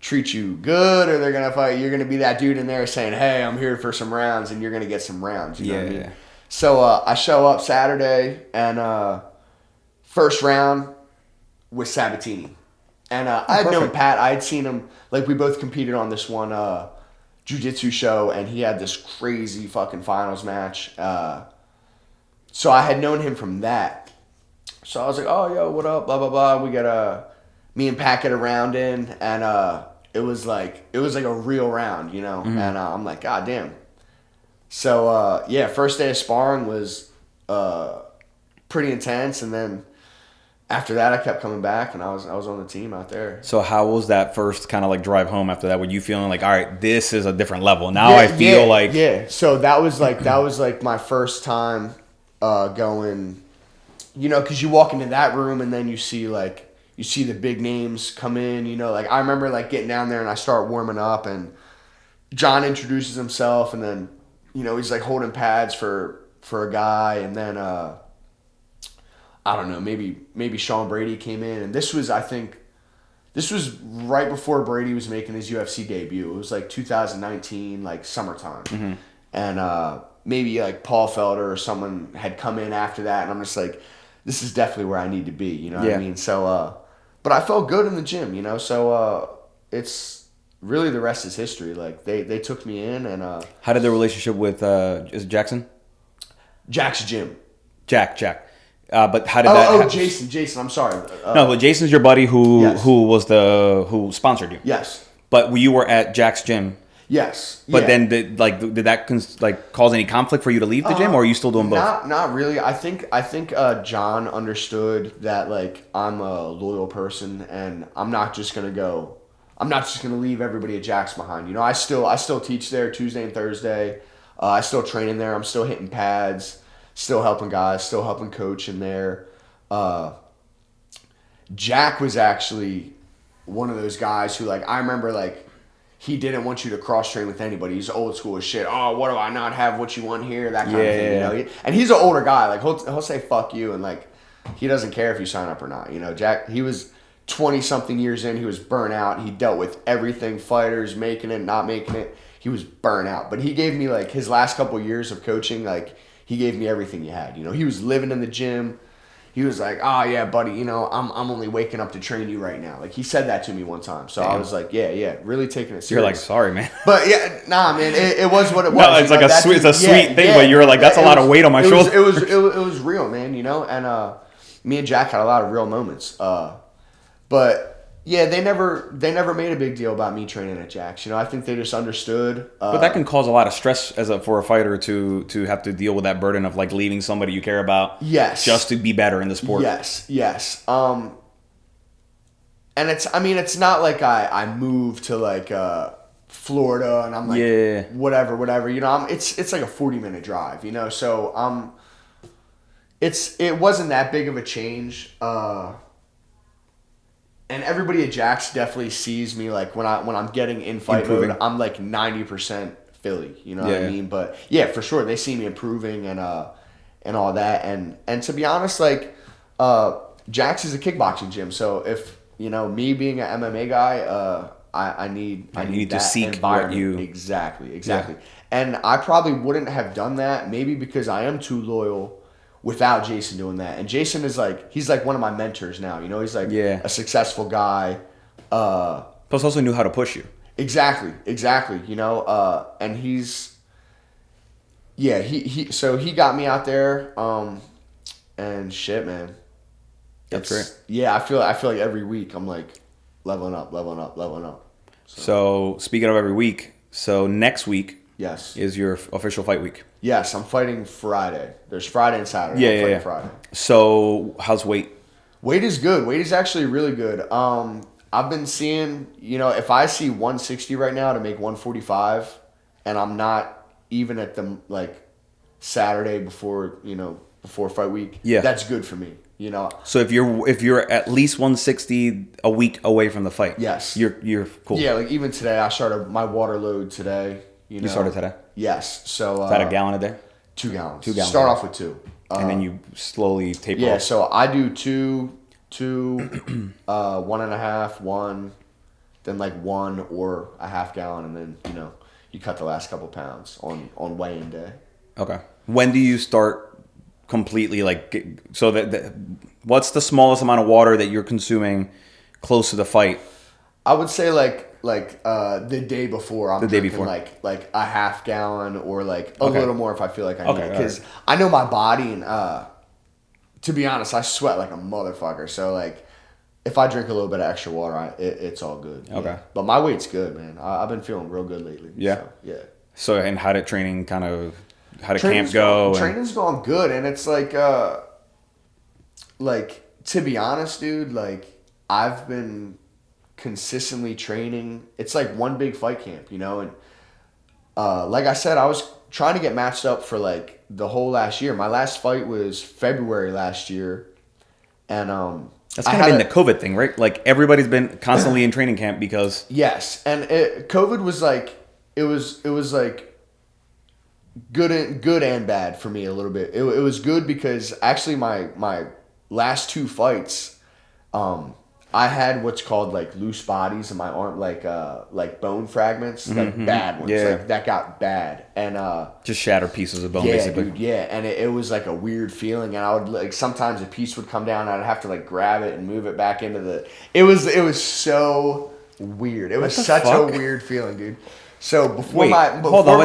treat you good, or they're gonna fight. You're gonna be that dude in there saying, "Hey, I'm here for some rounds," and you're gonna get some rounds. You know what I mean? So I show up Saturday, and first round was Sabatini. And I had known Pat. I had seen him, like, we both competed on this one jiu-jitsu show, and he had this crazy fucking finals match. So I had known him from that. So I was like, oh, yo, what up, blah, blah, blah. We got me and Pat get a round in, and it was like a real round, And I'm like, God damn. So, first day of sparring was pretty intense, and then after that, I kept coming back, and I was on the team out there. So how was that first kind of like drive home after that? Were you feeling like, all right, this is a different level? Now I feel like... Yeah, so that was like my first time going, because you walk into that room, and then you see the big names come in, Like, I remember, like, getting down there, and I start warming up, and John introduces himself, and then, he's, like, holding pads for a guy, and then... I don't know, maybe Sean Brady came in, and this was right before Brady was making his UFC debut. It was like 2019, like summertime. And maybe like Paul Felder or someone had come in after that, and I'm just like, this is definitely where I need to be, you know what I mean? So, but I felt good in the gym, so it's really, the rest is history. Like, they took me in, and... How did the relationship with, is it Jackson? Jack's gym. Jack. But how did that? Jason. I'm sorry. No, but Jason's your buddy who sponsored you. Yes. But you were at Jack's gym. Yes. But then did that cause any conflict for you to leave the gym, or are you still doing both? Not really. I think John understood that, like, I'm a loyal person, and I'm not just gonna leave everybody at Jack's behind. I still teach there Tuesday and Thursday. I still train in there. I'm still hitting pads. Still helping guys, still helping coach in there. Jack was actually one of those guys who, like, I remember, like, he didn't want you to cross-train with anybody. He's old school as shit. Oh, what do I not have what you want here? That kind of thing, And he's an older guy. Like, he'll say, fuck you, and, like, he doesn't care if you sign up or not. Jack, he was 20-something years in. He was burnt out. He dealt with everything, fighters, making it, not making it. He was burnt out. But he gave me, like, his last couple of years of coaching, like, he gave me everything he had. He was living in the gym. He was like, oh, yeah, buddy, I'm only waking up to train you right now. Like, he said that to me one time. So I was like, yeah, really taking it serious. You're like, sorry, man. But, yeah, nah, man, it was what it was. No, it's like it's a sweet thing, but you're like, that's a lot of weight on my shoulder. It was real, man, And me and Jack had a lot of real moments. But... yeah, they never made a big deal about me training at Jack's. I think they just understood. But that can cause a lot of stress for a fighter to have to deal with that burden of, like, leaving somebody you care about. Yes. Just to be better in the sport. Yes. And it's not like I moved to, like, Florida and I'm like, whatever. It's like a 40-minute drive, So it wasn't that big of a change. And everybody at Jack's definitely sees me, like, when I'm getting in fight mode, I'm like 90% Philly, what I mean? But yeah, for sure, they see me improving and all that. And to be honest, like, Jack's is a kickboxing gym, so if me being an MMA guy, I need to that seek environment. What you Exactly. Yeah. And I probably wouldn't have done that, maybe because I am too loyal without Jason doing that. And Jason is like, he's like one of my mentors now. He's like a successful guy. Plus also knew how to push you. Exactly. And he's, so he got me out there. And shit, man. That's great. Yeah, I feel like every week I'm like leveling up. So speaking of every week, so next week is your official fight week. Yes, I'm fighting Friday. There's Friday and Saturday. Yeah. Friday. So how's weight? Weight is good. Weight is actually really good. I've been seeing, if I see 160 right now to make 145, and I'm not even at the Saturday before fight week, that's good for me. So if you're at least 160 a week away from the fight, yes, you're cool. Yeah, like even today, I started my water load today. You started today? Yes. So is that a gallon a day? 2 gallons. 2 gallons. Start off with 2, and then you slowly taper. Yeah. off. So I do 2, 1.5, 1, then 1 or a half gallon, and then you cut the last couple pounds on weigh-in day. Okay. When do you start completely so that what's the smallest amount of water that you're consuming close to the fight? I would say the day before. I'm drinking like a half gallon or a little more if I feel like I need it, because I know my body, and to be honest, I sweat like a motherfucker. So if I drink a little bit of extra water, it's all good. Okay. Yeah. But my weight's good, man. I've been feeling real good lately. Yeah. So, yeah. So, and how did training how did camp go? Training's going good, and it's to be honest, dude, I've been consistently training. It's one big fight camp, and like I said, I was trying to get matched up for the whole last year. My last fight was February last year, and that's kind of been the COVID thing, right? Everybody's been constantly in training camp because yes, and COVID was it was good and bad for me a little bit. It was good because actually my last 2 fights, I had what's called loose bodies in my arm, bone fragments, bad ones, that got bad, and just shattered pieces of bone, basically. Dude, and it was a weird feeling, and I would sometimes a piece would come down, and I'd have to grab it and move it back into the. It was so weird. It was such a weird feeling, dude. So before hold on.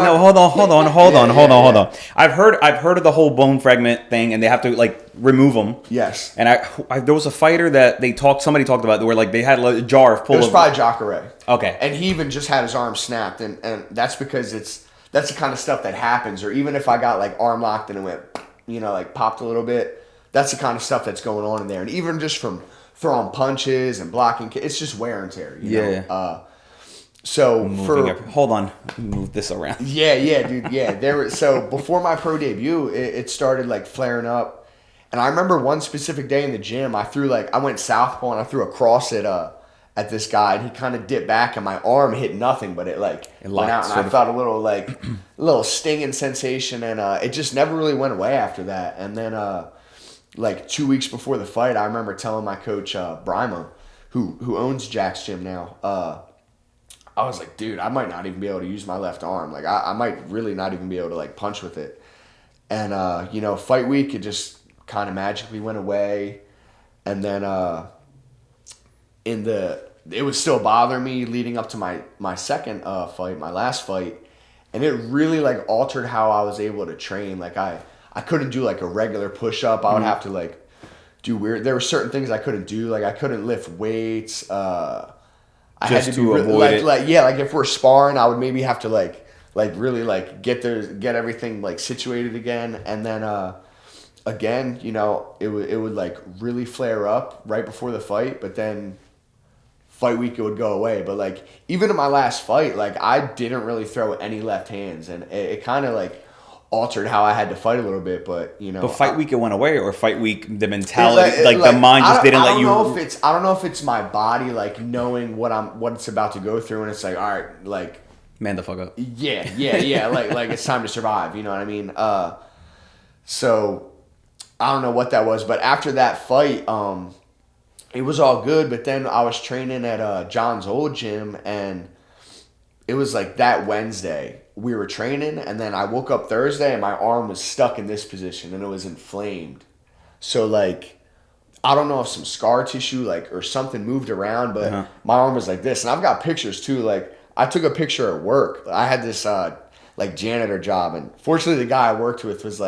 I've heard of the whole bone fragment thing, and they have to remove them. Yes. And I there was a fighter that somebody talked about where they had a jar full of. It was probably Jacare. Okay. And he even just had his arm snapped, and that's because that's the kind of stuff that happens. Or even if I got arm locked and it went, popped a little bit, that's the kind of stuff that's going on in there. And even just from throwing punches and blocking, it's just wear and tear. You know? So hold on, move this around. Yeah, dude. Yeah, so before my pro debut, it started flaring up, and I remember one specific day in the gym, I threw I went southpaw and I threw a cross at this guy, and he kind of dipped back, and my arm hit nothing, but it went out, and I felt a little little stinging sensation, and it just never really went away after that. And then 2 weeks before the fight, I remember telling my coach Brima, who owns Jack's Gym now. I was like, dude, I might not even be able to use my left arm. I might really not even be able to punch with it. And fight week, it just kind of magically went away. And then it was still bothering me leading up to my second fight, my last fight, and it really altered how I was able to train. I couldn't do a regular push up. I would have to do weird. There were certain things I couldn't do. I couldn't lift weights. I just had to be avoid it. If we're sparring, I would maybe have to really get everything situated again, and then again, it would really flare up right before the fight, but then fight week it would go away. But even in my last fight, I didn't really throw any left hands, and it kind of altered how I had to fight a little bit, but But fight week it went away, or fight week the mentality, the mind just didn't let you. I don't know if it's my body knowing what it's about to go through, and it's all right, man the fuck up. Yeah, it's time to survive. You know what I mean? So I don't know what that was, but after that fight, it was all good. But then I was training at John's old gym, and it was that Wednesday. We were training, and then I woke up Thursday, and my arm was stuck in this position, and it was inflamed. So, I don't know if some scar tissue, or something moved around, but my arm was like this. And I've got pictures, too. I took a picture at work. I had this, janitor job, and fortunately, the guy I worked with was,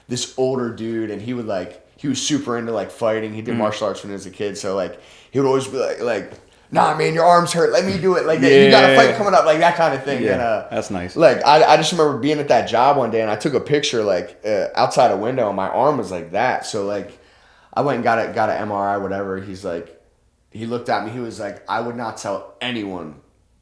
this older dude, and he would, he was super into, fighting. He did martial arts when he was a kid, so, he would always be, nah, man, your arms hurt. Let me do it. Like, you got a fight coming up, like that kind of thing. Yeah, and that's nice. Like, I just remember being at that job one day, and I took a picture, like, outside a window, and my arm was like that. So, like, I went and got an MRI, whatever. He's like, he looked at me. He was like, I would not tell anyone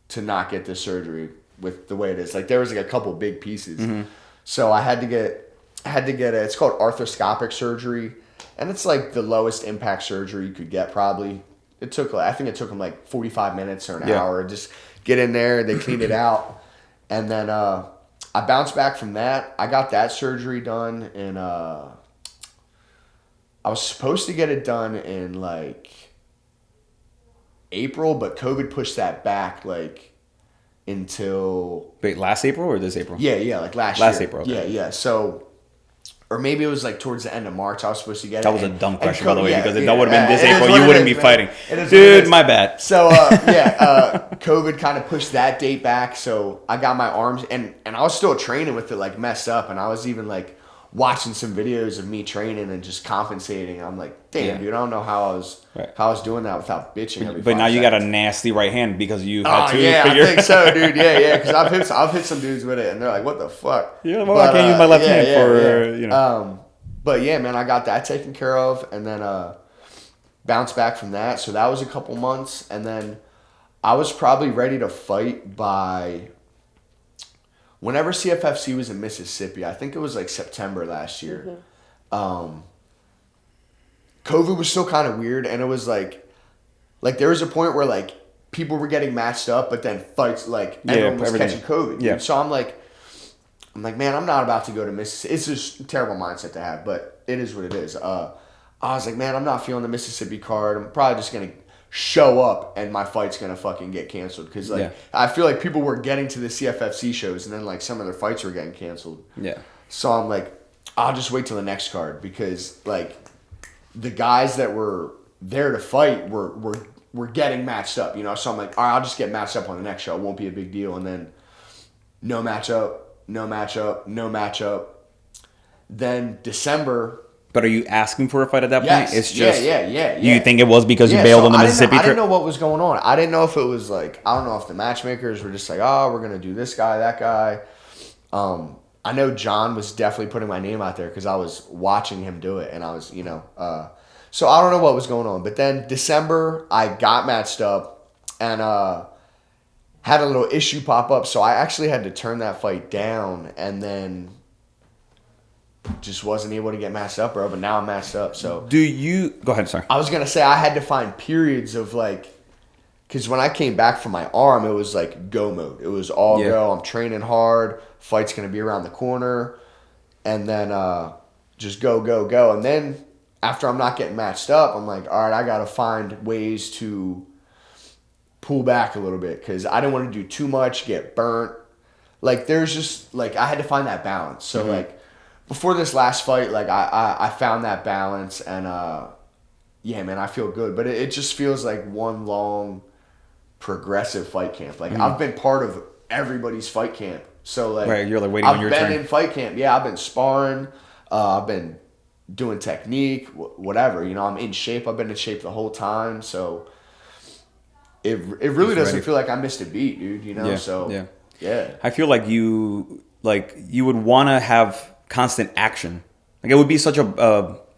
to not get this surgery with the way it is. Like, there was like a couple big pieces. Mm-hmm. So I had to get it's called arthroscopic surgery, and it's like the lowest impact surgery you could get probably. I think it took them like 45 minutes or an hour. Just get in there, they cleaned it out, and then I bounced back from that. I got that surgery done, and I was supposed to get it done in like April, but COVID pushed that back like until... Wait, last April or this April? Yeah, like last year. Last April, okay. Yeah. So, or maybe it was like towards the end of March I was supposed to get it. That was a dumb question, by the way, because if that would have been this April, you wouldn't be fighting. Dude, my bad. So, COVID kind of pushed that date back, so I got my arms, and I was still training with it like messed up, and I was even like watching some videos of me training and just compensating. I'm like, damn, dude, I don't know how I was doing that without bitching every 5 But now you seconds. got a nasty right hand because you had to I figure... think so, dude. Yeah, because I've hit some dudes with it, and they're like, what the fuck? Yeah, well, I can't use my left hand for, you know. But yeah, man, I got that taken care of, and then bounced back from that. So that was a couple months, and then I was probably ready to fight by... Whenever CFFC was in Mississippi, I think it was like September last year. Mm-hmm. COVID was still kind of weird, and it was like there was a point where like people were getting matched up, but then fights like everyone was catching COVID. Yeah. So I'm like, man, I'm not about to go to Mississippi. It's just a terrible mindset to have, but it is what it is. I was like, man, I'm not feeling the Mississippi card. I'm probably just gonna show up and my fight's gonna fucking get canceled, because I feel like people were getting to the CFFC shows and then like some of their fights were getting canceled. So I'm like, I'll just wait till the next card, because like the guys that were there to fight were getting matched up, you know. So I'm like, all right, I'll just get matched up on the next show. It won't be a big deal. And then no matchup. Then December. But are you asking for a fight at that point? It's just yeah. You think it was because you bailed on the Mississippi trip? I didn't know what was going on. I didn't know if it was like, I don't know if the matchmakers were just like, oh, we're gonna do this guy, that guy. I know John was definitely putting my name out there because I was watching him do it, and I was, so I don't know what was going on. But then December, I got matched up and had a little issue pop up, so I actually had to turn that fight down, and then just wasn't able to get matched up, bro. But now I'm matched up. So go ahead? Sorry, I was gonna say I had to find periods of like, because when I came back from my arm, it was like go mode. It was all go. I'm training hard. Fight's gonna be around the corner, and then just go. And then after I'm not getting matched up, I'm like, all right, I gotta find ways to pull back a little bit, because I didn't want to do too much, get burnt. Like there's just like I had to find that balance. So like before this last fight, like I found that balance, and yeah, man, I feel good. But it just feels like one long progressive fight camp. Like I've been part of everybody's fight camp. So like you're like waiting on your turn. I've been in fight camp. Yeah, I've been sparring. I've been doing technique, whatever. You know, I'm in shape. I've been in shape the whole time. So it really doesn't feel like I missed a beat, dude. You know. Yeah. I feel like you would want to have constant action. Like it would be such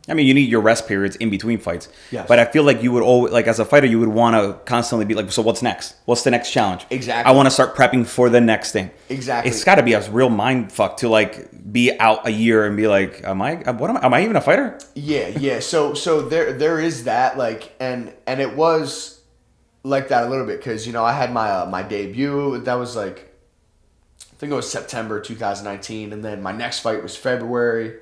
I mean, you need your rest periods in between fights. Yes. But I feel like you would always, like as a fighter, you would want to constantly be like, so what's next? What's the next challenge? Exactly. I want to start prepping for the next thing. Exactly. It's got to be a real mind fuck to like be out a year and be like, am I even a fighter? Yeah. So there is that, like, and it was like that a little bit, because you know I had my debut. That was like, I think it was September 2019, and then my next fight was February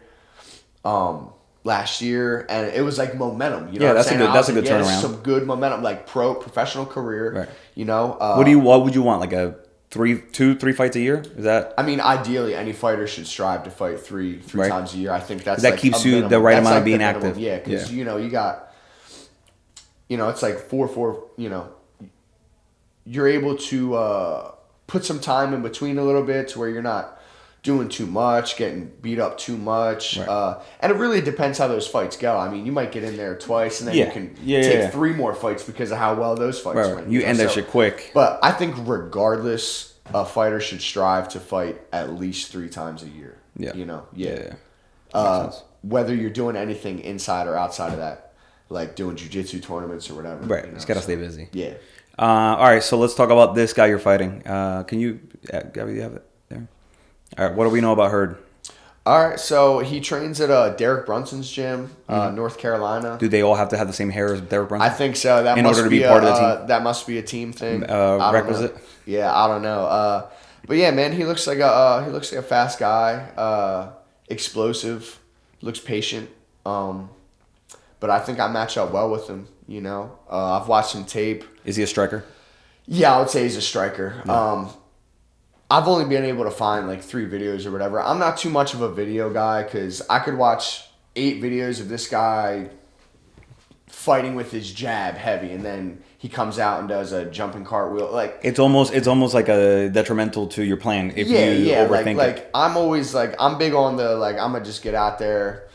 last year, and it was like momentum. You know, yeah, that's a good turnaround. Some good momentum, like professional career. Right. You know, what would you want? Like a three fights a year? Is that? I mean, ideally, any fighter should strive to fight three times a year. I think that keeps you the right amount of being active. Yeah, because you know you got, you know, it's like 4-4. You know, you're able to put some time in between a little bit to where you're not doing too much, getting beat up too much. Right. And it really depends how those fights go. I mean, you might get in there twice, and then you can take 3 more fights because of how well those fights went. You end that shit quick. But I think regardless, a fighter should strive to fight at least 3 times a year. Yeah. You know? Yeah. Whether you're doing anything inside or outside of that, like doing jiu-jitsu tournaments or whatever. Right. You know? Just got to stay busy. Yeah. All right, so let's talk about this guy you're fighting. Can you have it there? All right, what do we know about Hurd? All right, so he trains at Derek Brunson's gym, North Carolina. Do they all have to have the same hair as Derek Brunson? I think so. That in must order to be part of the team? That must be a team thing. Requisite? Yeah, I don't know. But yeah, man, he looks like a fast guy, explosive, looks patient. But I think I match up well with him, you know. I've watched some tape. Is he a striker? Yeah, I would say he's a striker. Yeah. I've only been able to find like 3 videos or whatever. I'm not too much of a video guy because I could watch 8 videos of this guy fighting with his jab heavy, and then he comes out and does a jumping cartwheel. Like it's almost like a detrimental to your plan if you overthink it. I'm always like I'm big on the like I'm gonna just get out there.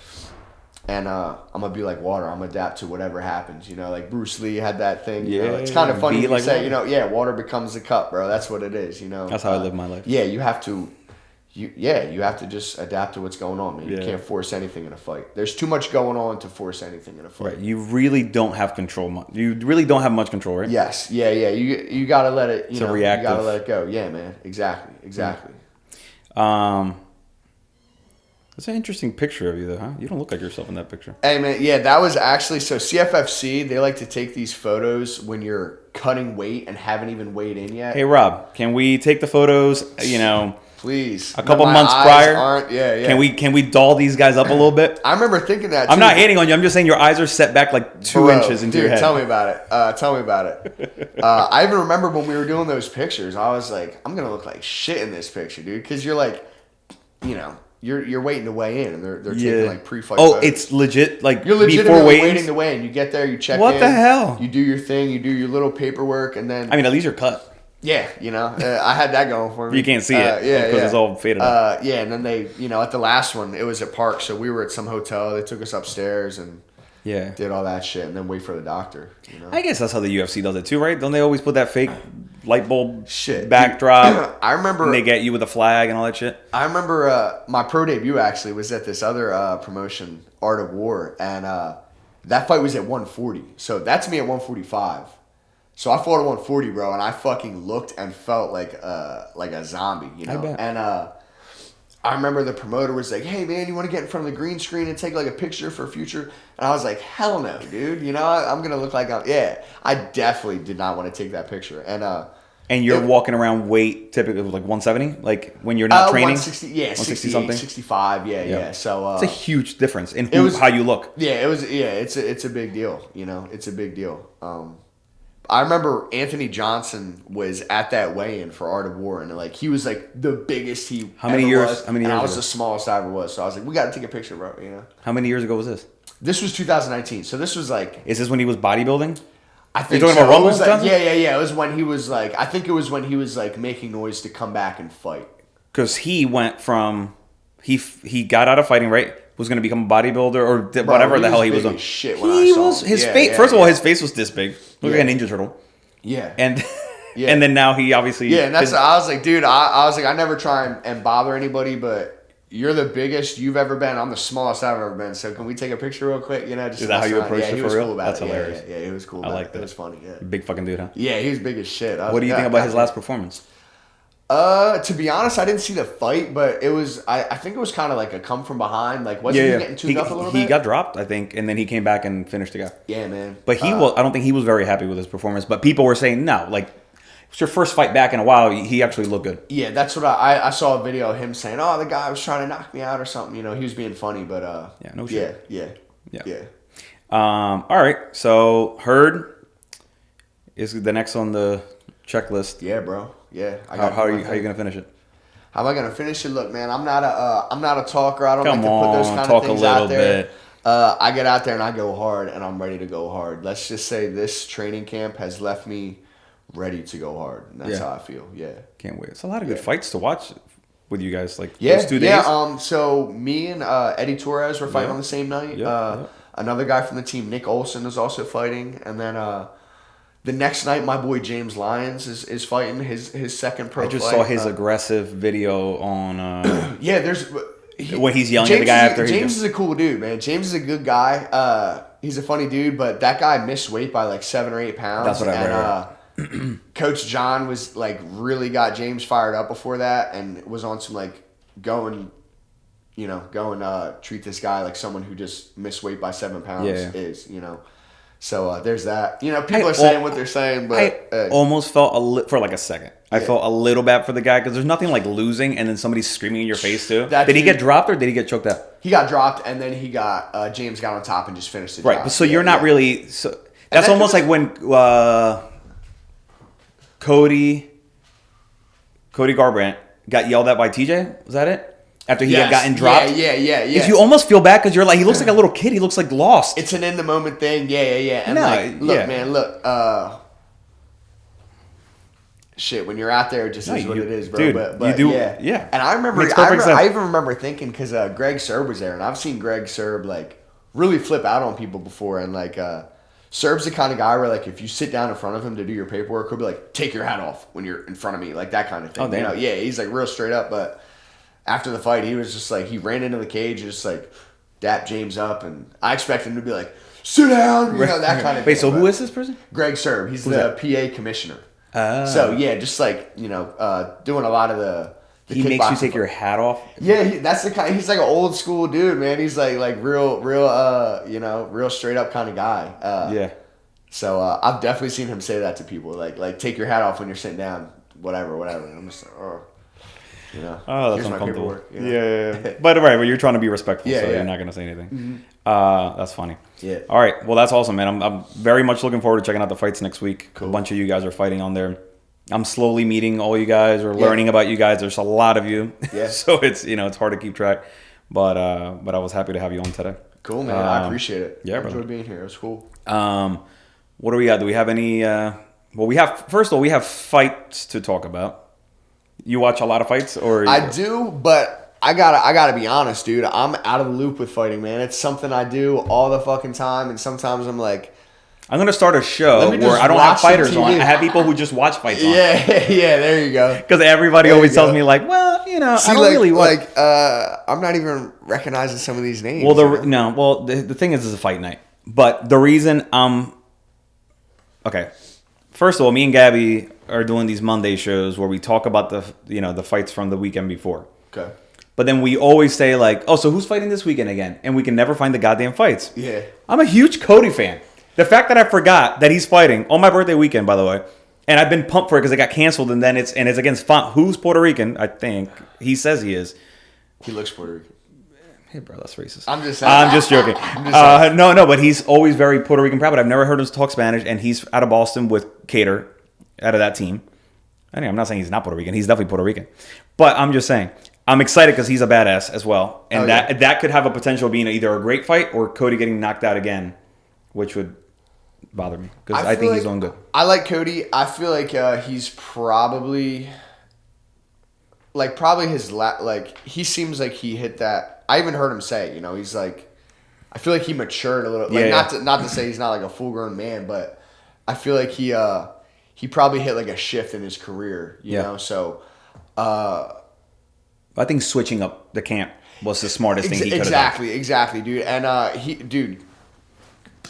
And I'm going to be like water. I'm going to adapt to whatever happens. You know, like Bruce Lee had that thing. You know? It's kind of funny to say, water. You know, water becomes a cup, bro. That's what it is, you know. That's how I live my life. Yeah, you have to just adapt to what's going on, man. You can't force anything in a fight. There's too much going on to force anything in a fight. Right. You really don't have control. You really don't have much control, right? Yes. Yeah. You got to let it, you got to let it go. Yeah, man. Exactly. That's an interesting picture of you, though, huh? You don't look like yourself in that picture. Hey, man, yeah, that was actually... So, CFFC, they like to take these photos when you're cutting weight and haven't even weighed in yet. Hey, Rob, can we take the photos, you know... Please. A couple months prior? Can we doll these guys up a little bit? I remember thinking that, too. I'm not hating on you. I'm just saying your eyes are set back like 2 inches into your head. Tell me about it. I even remember when we were doing those pictures, I was like, I'm going to look like shit in this picture, dude. Because you're like, you know... You're waiting to weigh in, and they're taking like pre-fight. Oh, photos. It's legit. Like you're legitimately waiting to weigh in. You get there, you check. What the hell? You do your thing. You do your little paperwork, and then. I mean, at least you're cut. Yeah, you know, I had that going for me. You can't see it, because it's all faded up. Yeah, and then they, you know, at the last one, it was at Park, so we were at some hotel. They took us upstairs and did all that shit, and then wait for the doctor. You know, I guess that's how the UFC does it too, right? Don't they always put that fake light bulb backdrop? I remember. And they get you with a flag and all that shit. I remember my pro debut actually was at this other promotion, Art of War, and that fight was at 140. So that's me at 145. So I fought at 140, bro, and I fucking looked and felt like a zombie, you know. And I remember the promoter was like, "Hey man, you want to get in front of the green screen and take like a picture for future?" And I was like, "Hell no, dude. You know, I'm gonna look like I definitely did not want to take that picture." And you're walking around weight typically like 170, like when you're not training. 160, 160 something, 65, yeah. So it's a huge difference in how you look. Yeah, it was. Yeah, it's a big deal. You know, it's a big deal. I remember Anthony Johnson was at that weigh-in for Art of War, and like he was like the biggest he How many years I was the smallest I ever was. So I was like, we got to take a picture, bro. You know. How many years ago was this? This was 2019. So this was like. Is this when he was bodybuilding? I think you're talking about Rumble Johnson? Yeah. It was when he was like. I think it was when he was like making noise to come back and fight. Because he went from he got out of fighting, right? Was going to become a bodybuilder or whatever the hell he was doing. Shit when I saw him. His face. First of all, his face was this big, looked like a Ninja Turtle. Yeah. And then now he obviously. Yeah, and I was like, dude, I was like, I never try and bother anybody, but you're the biggest you've ever been. I'm the smallest I've ever been. So can we take a picture real quick? You know, just is that how you approached it for real? Cool That's it. hilarious. Yeah, he was cool. I like that. It was funny. Yeah. Big fucking dude, huh? Yeah, he was big as shit. What do you think about his last performance? To be honest, I didn't see the fight, but it was. I think it was kind of like a come from behind. Like wasn't he getting tuned up a little bit? He got dropped, I think, and then he came back and finished the guy. Yeah, man. But I don't think he was very happy with his performance. But people were saying no, like it's your first fight back in a while. He actually looked good. Yeah, that's what I saw a video of him saying, "Oh, the guy was trying to knock me out or something." You know, he was being funny, but no shit. Yeah. All right, so Hurd is the next on the checklist. Yeah, bro. Yeah. How are you gonna finish it? How am I gonna finish it? Look, man, I'm not a talker. I don't like to put those kind of things out there. I get out there and I go hard, and I'm ready to go hard. Let's just say this training camp has left me ready to go hard, and that's how I feel. Yeah, can't wait. It's a lot of good fights to watch. with you guys, like those 2 days? Yeah. So me and Eddie Torres were fighting on the same night. Another guy from the team, Nick Olson, is also fighting, and then the next night, my boy James Lyons is fighting his second pro fight. I just saw his aggressive video on. When he's yelling at the guy after. James is a cool dude, man. James is a good guy. He's a funny dude, but that guy missed weight by like 7 or 8 pounds. That's what I heard. Coach John was like really got James fired up before that, and was on some like go and treat this guy like someone who just missed weight by 7 pounds is. So there's that. People are saying what they're saying, but I almost felt for like a second. I felt a little bad for the guy because there's nothing like losing and then somebody screaming in your face too. Did he get dropped or did he get choked out? He got dropped and then James got on top and just finished the job. Right, so you're not really. So that's almost like when Cody Garbrandt got yelled at by TJ. Was that it? After he had gotten dropped? Yeah. You almost feel bad because you're like, he looks like a little kid. He looks like lost. It's an in the moment thing. Yeah. And man, shit, when you're out there, it just is what it is, bro. Dude, but you do, yeah. And I even remember thinking, because Greg Serb was there, and I've seen Greg Serb, like, really flip out on people before, and, like, Serb's the kind of guy where, like, if you sit down in front of him to do your paperwork, he'll be like, take your hat off when you're in front of me, like, that kind of thing. Oh, damn. He's, like, real straight up, but after the fight, he was just, like, he ran into the cage and just, like, dapped James up, and I expect him to be like, sit down, that kind of thing. Wait, so who is this person? Greg Serb. He's the PA commissioner. So just like doing a lot of the he makes you take your hat off. Yeah, that's the kind. He's like an old school dude, man. He's like real straight up kind of guy. So I've definitely seen him say that to people, like take your hat off when you're sitting down, whatever. And I'm just like, that's uncomfortable. Yeah. But you're trying to be respectful, so you're not gonna say anything. Mm-hmm. That's funny. Yeah. All right. Well, that's awesome, man. I'm very much looking forward to checking out the fights next week. Cool. A bunch of you guys are fighting on there. I'm slowly meeting all you guys or learning about you guys. There's a lot of you. Yeah. So it's it's hard to keep track. But I was happy to have you on today. Cool, man. I appreciate it. Yeah, I enjoyed being here. It was cool. What do we got? Do we have any? First of all, we have fights to talk about. You watch a lot of fights, or I do, but I gotta be honest, dude. I'm out of the loop with fighting, man. It's something I do all the fucking time, and sometimes I'm like, I'm gonna start a show where I don't have fighters on. I have people who just watch fights on. Yeah, there you go. Because everybody always tells me like, well, I don't really watch. I'm not even recognizing some of these names. Well, the thing is, it's a fight night. But the reason okay. First of all, me and Gabby are doing these Monday shows where we talk about the fights from the weekend before. Okay. But then we always say like, oh, so who's fighting this weekend again? And we can never find the goddamn fights. Yeah. I'm a huge Cody fan. The fact that I forgot that he's fighting on my birthday weekend, by the way, and I've been pumped for it because it got canceled, and then it's against who's Puerto Rican, I think. He says he is. He looks Puerto Rican. Hey, bro, that's racist. I'm just saying. I'm just joking. No, but he's always very Puerto Rican proud. But I've never heard him talk Spanish, and he's out of Boston with Cater, out of that team. Anyway, I'm not saying he's not Puerto Rican. He's definitely Puerto Rican. But I'm just saying, I'm excited because he's a badass as well. And that could have a potential of being either a great fight or Cody getting knocked out again, which would bother me because I think he's doing good. I like Cody. I feel like he's probably his he seems like he hit that. I even heard him say, he's like, I feel like he matured a little. Not to say he's not like a full grown man, but I feel like he probably hit like a shift in his career. You know, so. I think switching up the camp was the smartest thing he could have done. Exactly, dude. And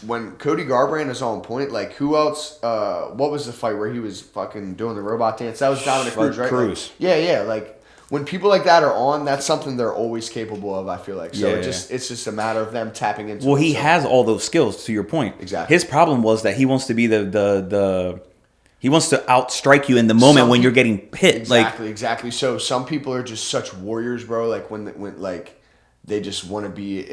when Cody Garbrandt is on point, like who else? What was the fight where he was fucking doing the robot dance? That was Dominic Cruz, right? Cruz. Like, like when people like that are on, that's something they're always capable of. I feel like it's just a matter of them tapping into. Well, he has all those skills. To your point, exactly. His problem was that he wants to be he wants to outstrike you in the moment when you're getting hit. Exactly. So some people are just such warriors, bro. Like when like they just want to be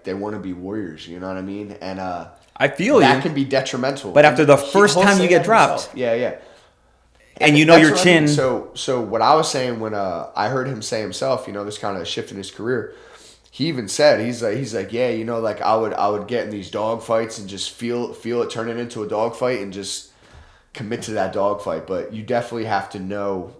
they want to be warriors. You know what I mean? And I feel that can be detrimental. But after the first time you get dropped, and your chin. So what I was saying when I heard him say himself, this kind of shift in his career. He even said he's like I would get in these dog fights and just feel it turning into a dog fight and just commit to that dog fight, but you definitely have to know,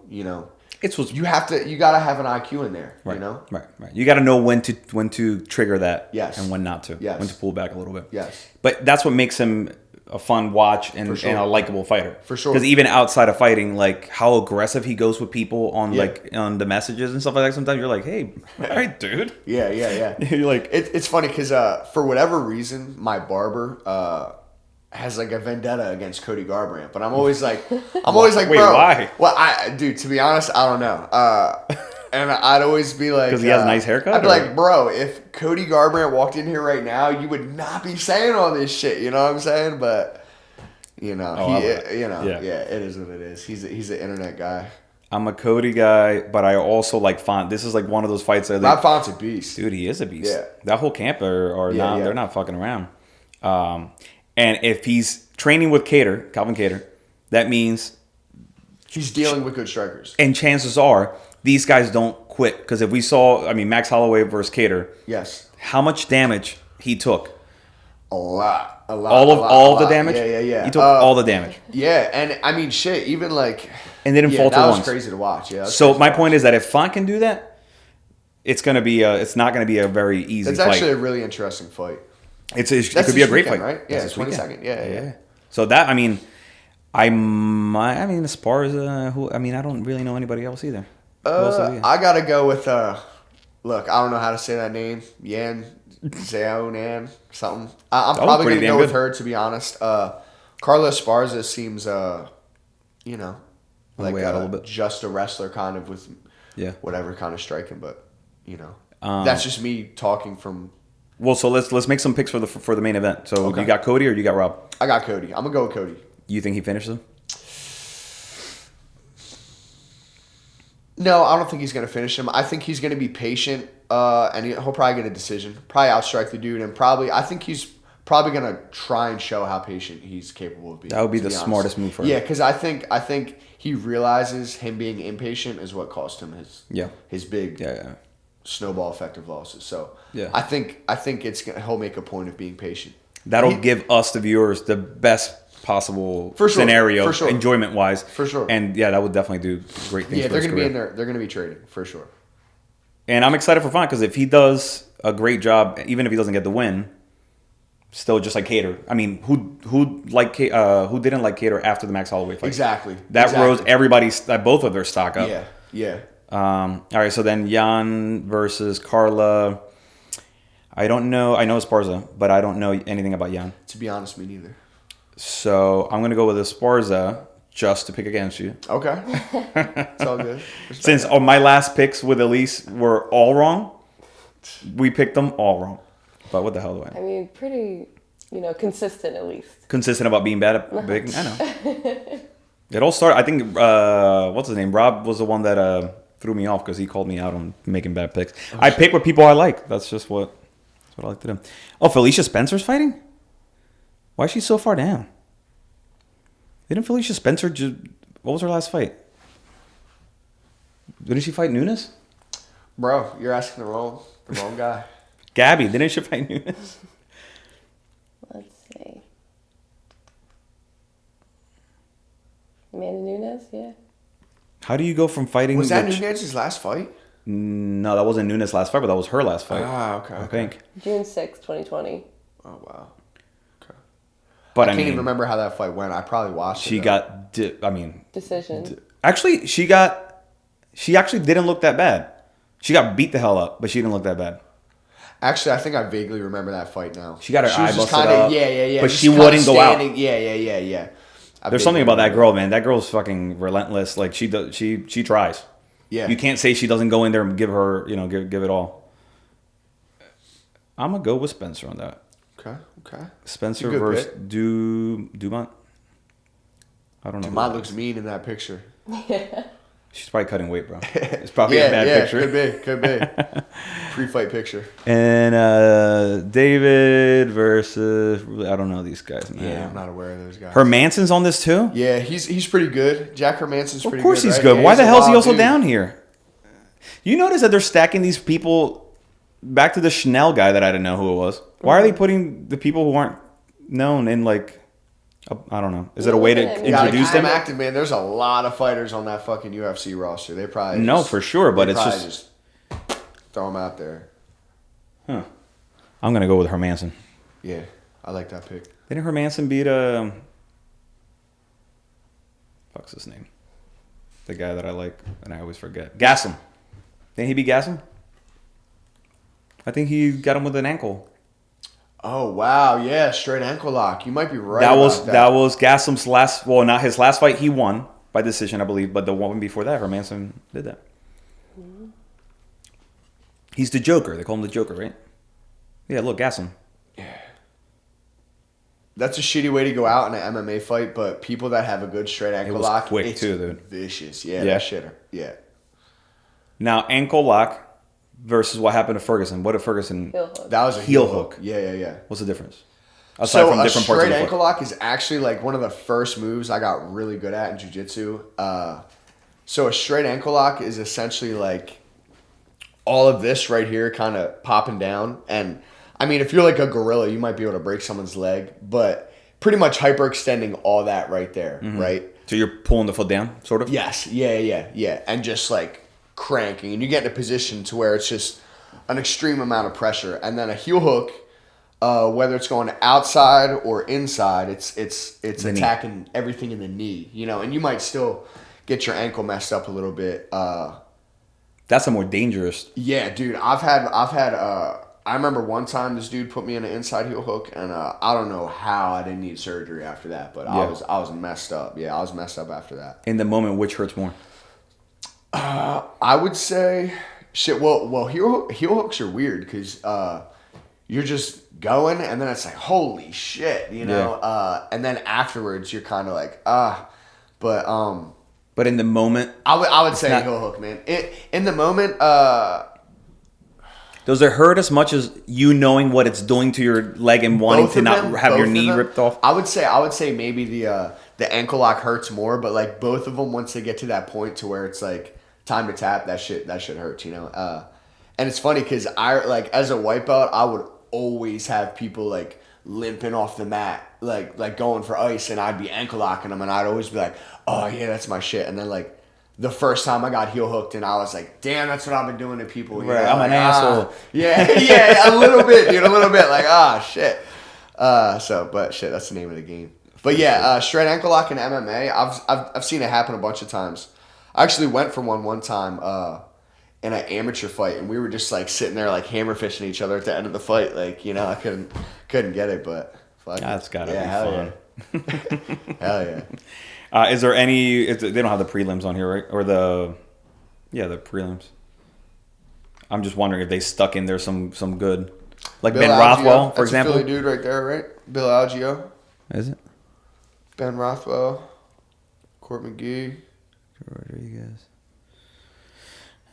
you gotta have an IQ in there. Right, you know. Right. You got to know when to trigger that. Yes. And when not to. Yes. When to pull back a little bit. Yes. But that's what makes him a fun watch and a likable fighter. For sure. Because even outside of fighting, like how aggressive he goes with people on on the messages and stuff like that. Sometimes you're like, hey, all right, dude. Yeah. You're like, it's funny because for whatever reason, my barber has like a vendetta against Cody Garbrandt, but I'm always like, wait, bro, why? Well, dude, to be honest, I don't know. And I'd always be like, because he has a nice haircut. I'd be like, bro, if Cody Garbrandt walked in here right now, you would not be saying all this shit. You know what I'm saying? But it is what it is. He's an internet guy. I'm a Cody guy, but I also like Font. This is like one of those fights that Rob Font's a beast, dude. He is a beast. Yeah, that whole camp are not. They're not fucking around. And if he's training with Calvin Kattar, that means he's dealing with good strikers. And chances are these guys don't quit. Because if we saw, Max Holloway versus Kattar, yes, how much damage he took? A lot. All the damage? Yeah. He took all the damage. Yeah, and shit, even like... And didn't falter once. That was crazy to watch. Yeah. So my point is that if Font can do that, it's gonna be it's not going to be a very easy fight. It's actually a really interesting fight. It could be a great fight, right? Yeah, 22nd. Yeah. So that Esparza, I don't really know anybody else either. I gotta go with look, I don't know how to say that name. Yan Xiaonan something. I'm probably gonna go with her, to be honest. Carla Esparza seems like way out a little bit. Just a wrestler kind of with whatever kind of striking, but that's just me talking from. Well, so let's make some picks for the main event. So you got Cody or you got Rob? I got Cody. I'm gonna go with Cody. You think he finishes him? No, I don't think he's gonna finish him. I think he's gonna be patient, and he'll probably get a decision. Probably outstrike the dude, and I think he's probably gonna try and show how patient he's capable of being. That would be the smartest move for him. Yeah, because I think he realizes him being impatient is what cost him his big snowball effect of losses. So I think he'll make a point of being patient. That'll give us the viewers the best possible scenario, enjoyment wise, for sure. And that would definitely do great things. Yeah, they're gonna be in there. They're gonna be trading for sure. And I'm excited for Font because if he does a great job, even if he doesn't get the win, still just like Kattar. Who didn't like Kattar after the Max Holloway fight? Exactly. That rose both of their stock up. Yeah. All right, so then Jan versus Carla. I don't know. I know Esparza, but I don't know anything about Jan. To be honest, me neither. So I'm going to go with Esparza just to pick against you. Okay. It's all good. Since my last picks with Elise were all wrong, we picked them all wrong. But what the hell do I know? Pretty, consistent at least. Consistent about being bad at big? I know. It all started, I think, what's his name? Rob was the one that threw me off because he called me out on making bad picks. I pick with people I like. That's just what I like to do. Oh, Felicia Spencer's fighting? Why is she so far down? Didn't Felicia Spencer what was her last fight? Didn't she fight Nunes? Bro, you're asking the wrong guy. Gabby, didn't she fight Nunes? Let's see. Amanda Nunes, yeah. How do you go from fighting... Was that Nunes' last fight? No, that wasn't Nunes' last fight, but that was her last fight. Okay. I think. June 6, 2020. Oh, wow. Okay. But I can't even remember how that fight went. I probably watched it. She got... Decision. Actually, she actually didn't look that bad. She got beat the hell up, but she didn't look that bad. Actually, I think I vaguely remember that fight now. She got her eye busted up. Yeah. But she wouldn't go out. Yeah. There's something about that girl, man. That girl's fucking relentless. Like, she tries. Yeah. You can't say she doesn't go in there and give her, give it all. I'm going to go with Spencer on that. Okay. Spencer versus Dumont. I don't know. Dumont looks mean in that picture. Yeah. She's probably cutting weight, bro. It's probably a bad picture. Could be. Pre-fight picture. And David versus... I don't know these guys, man. Yeah, I'm not aware of those guys. Hermansson's on this too? Yeah, he's pretty good. Jack Hermansson's pretty good. Of course he's right? good. Yeah, why the hell is he also down here? You notice that they're stacking these people back to the Schnell guy that I didn't know who it was. Why are they putting the people who aren't known in, like... I don't know. Is it a way to introduce them? Active, man. There's a lot of fighters on that fucking UFC roster. They probably for sure, but it's just throw them out there. Huh. I'm gonna go with Hermanson. Yeah, I like that pick. Didn't Hermanson beat fuck's his name? The guy that I like and I always forget. Gaslam. Didn't he beat Gaslam? I think he got him with an ankle. Oh wow, yeah, straight ankle lock. You might be right. That was Gaslam's last. Well, not his last fight. He won by decision, I believe. But the one before that, Hermanson did that. Mm-hmm. He's the Joker. They call him the Joker, right? Yeah. Look, Gaslam. Yeah. That's a shitty way to go out in an MMA fight, but people that have a good straight ankle lock, quick it's too, dude. Vicious. Yeah, that shitter. Yeah. Now ankle lock versus what happened to Ferguson. What did Ferguson? Heel hook. That was a heel hook. Yeah. What's the difference? Aside from different parts of the straight ankle lock is actually like one of the first moves I got really good at in jiu-jitsu. So a straight ankle lock is essentially like all of this right here kind of popping down. And I mean, if you're like a gorilla, you might be able to break someone's leg, but pretty much hyperextending all that right there, right? So you're pulling the foot down, sort of? Yes. Yeah. And just like cranking. And you get in a position to where it's just an extreme amount of pressure. And then a heel hook, whether it's going outside or inside, it's attacking everything in the knee, you know, and you might still get your ankle messed up a little bit. That's a more dangerous. Yeah, dude. I've had. I remember one time this dude put me in an inside heel hook, and I don't know how I didn't need surgery after that, but I was messed up. Yeah, I was messed up after that. In the moment, which hurts more? I would say shit. Well, heel hooks are weird because you're just going, and then it's like holy shit, you know. Yeah. And then afterwards, you're kind of like But in the moment, I would say heel hook, man. In the moment, does it hurt as much as you knowing what it's doing to your leg and wanting to not have your knee ripped off? I would say maybe the ankle lock hurts more, but like both of them, once they get to that point to where it's like time to tap, that shit hurts, you know. And it's funny because I like as a white belt, I would always have people like limping off the mat, like going for ice, and I'd be ankle locking them, and I'd always be like, oh yeah, that's my shit. And then like the first time I got heel hooked, and I was like, damn, that's what I've been doing to people. Right, know? I'm an asshole. Yeah, a little bit, dude, a little bit. Like, shit. But shit, that's the name of the game. But yeah, straight ankle lock in MMA, I've seen it happen a bunch of times. I actually went for one time in an amateur fight, and we were just like sitting there like hammer fishing each other at the end of the fight. Like, you know, I couldn't get it, but fuck. That's gotta be fun. Yeah. Hell yeah. Is there any? They don't have the prelims on here, right? Or the prelims. I'm just wondering if they stuck in there some good, like Bill Ben Algeo, Rothwell, for that's example. A Philly dude right there, right? Bill Algeo. Is it? Ben Rothwell, Court McGee, Rodriguez.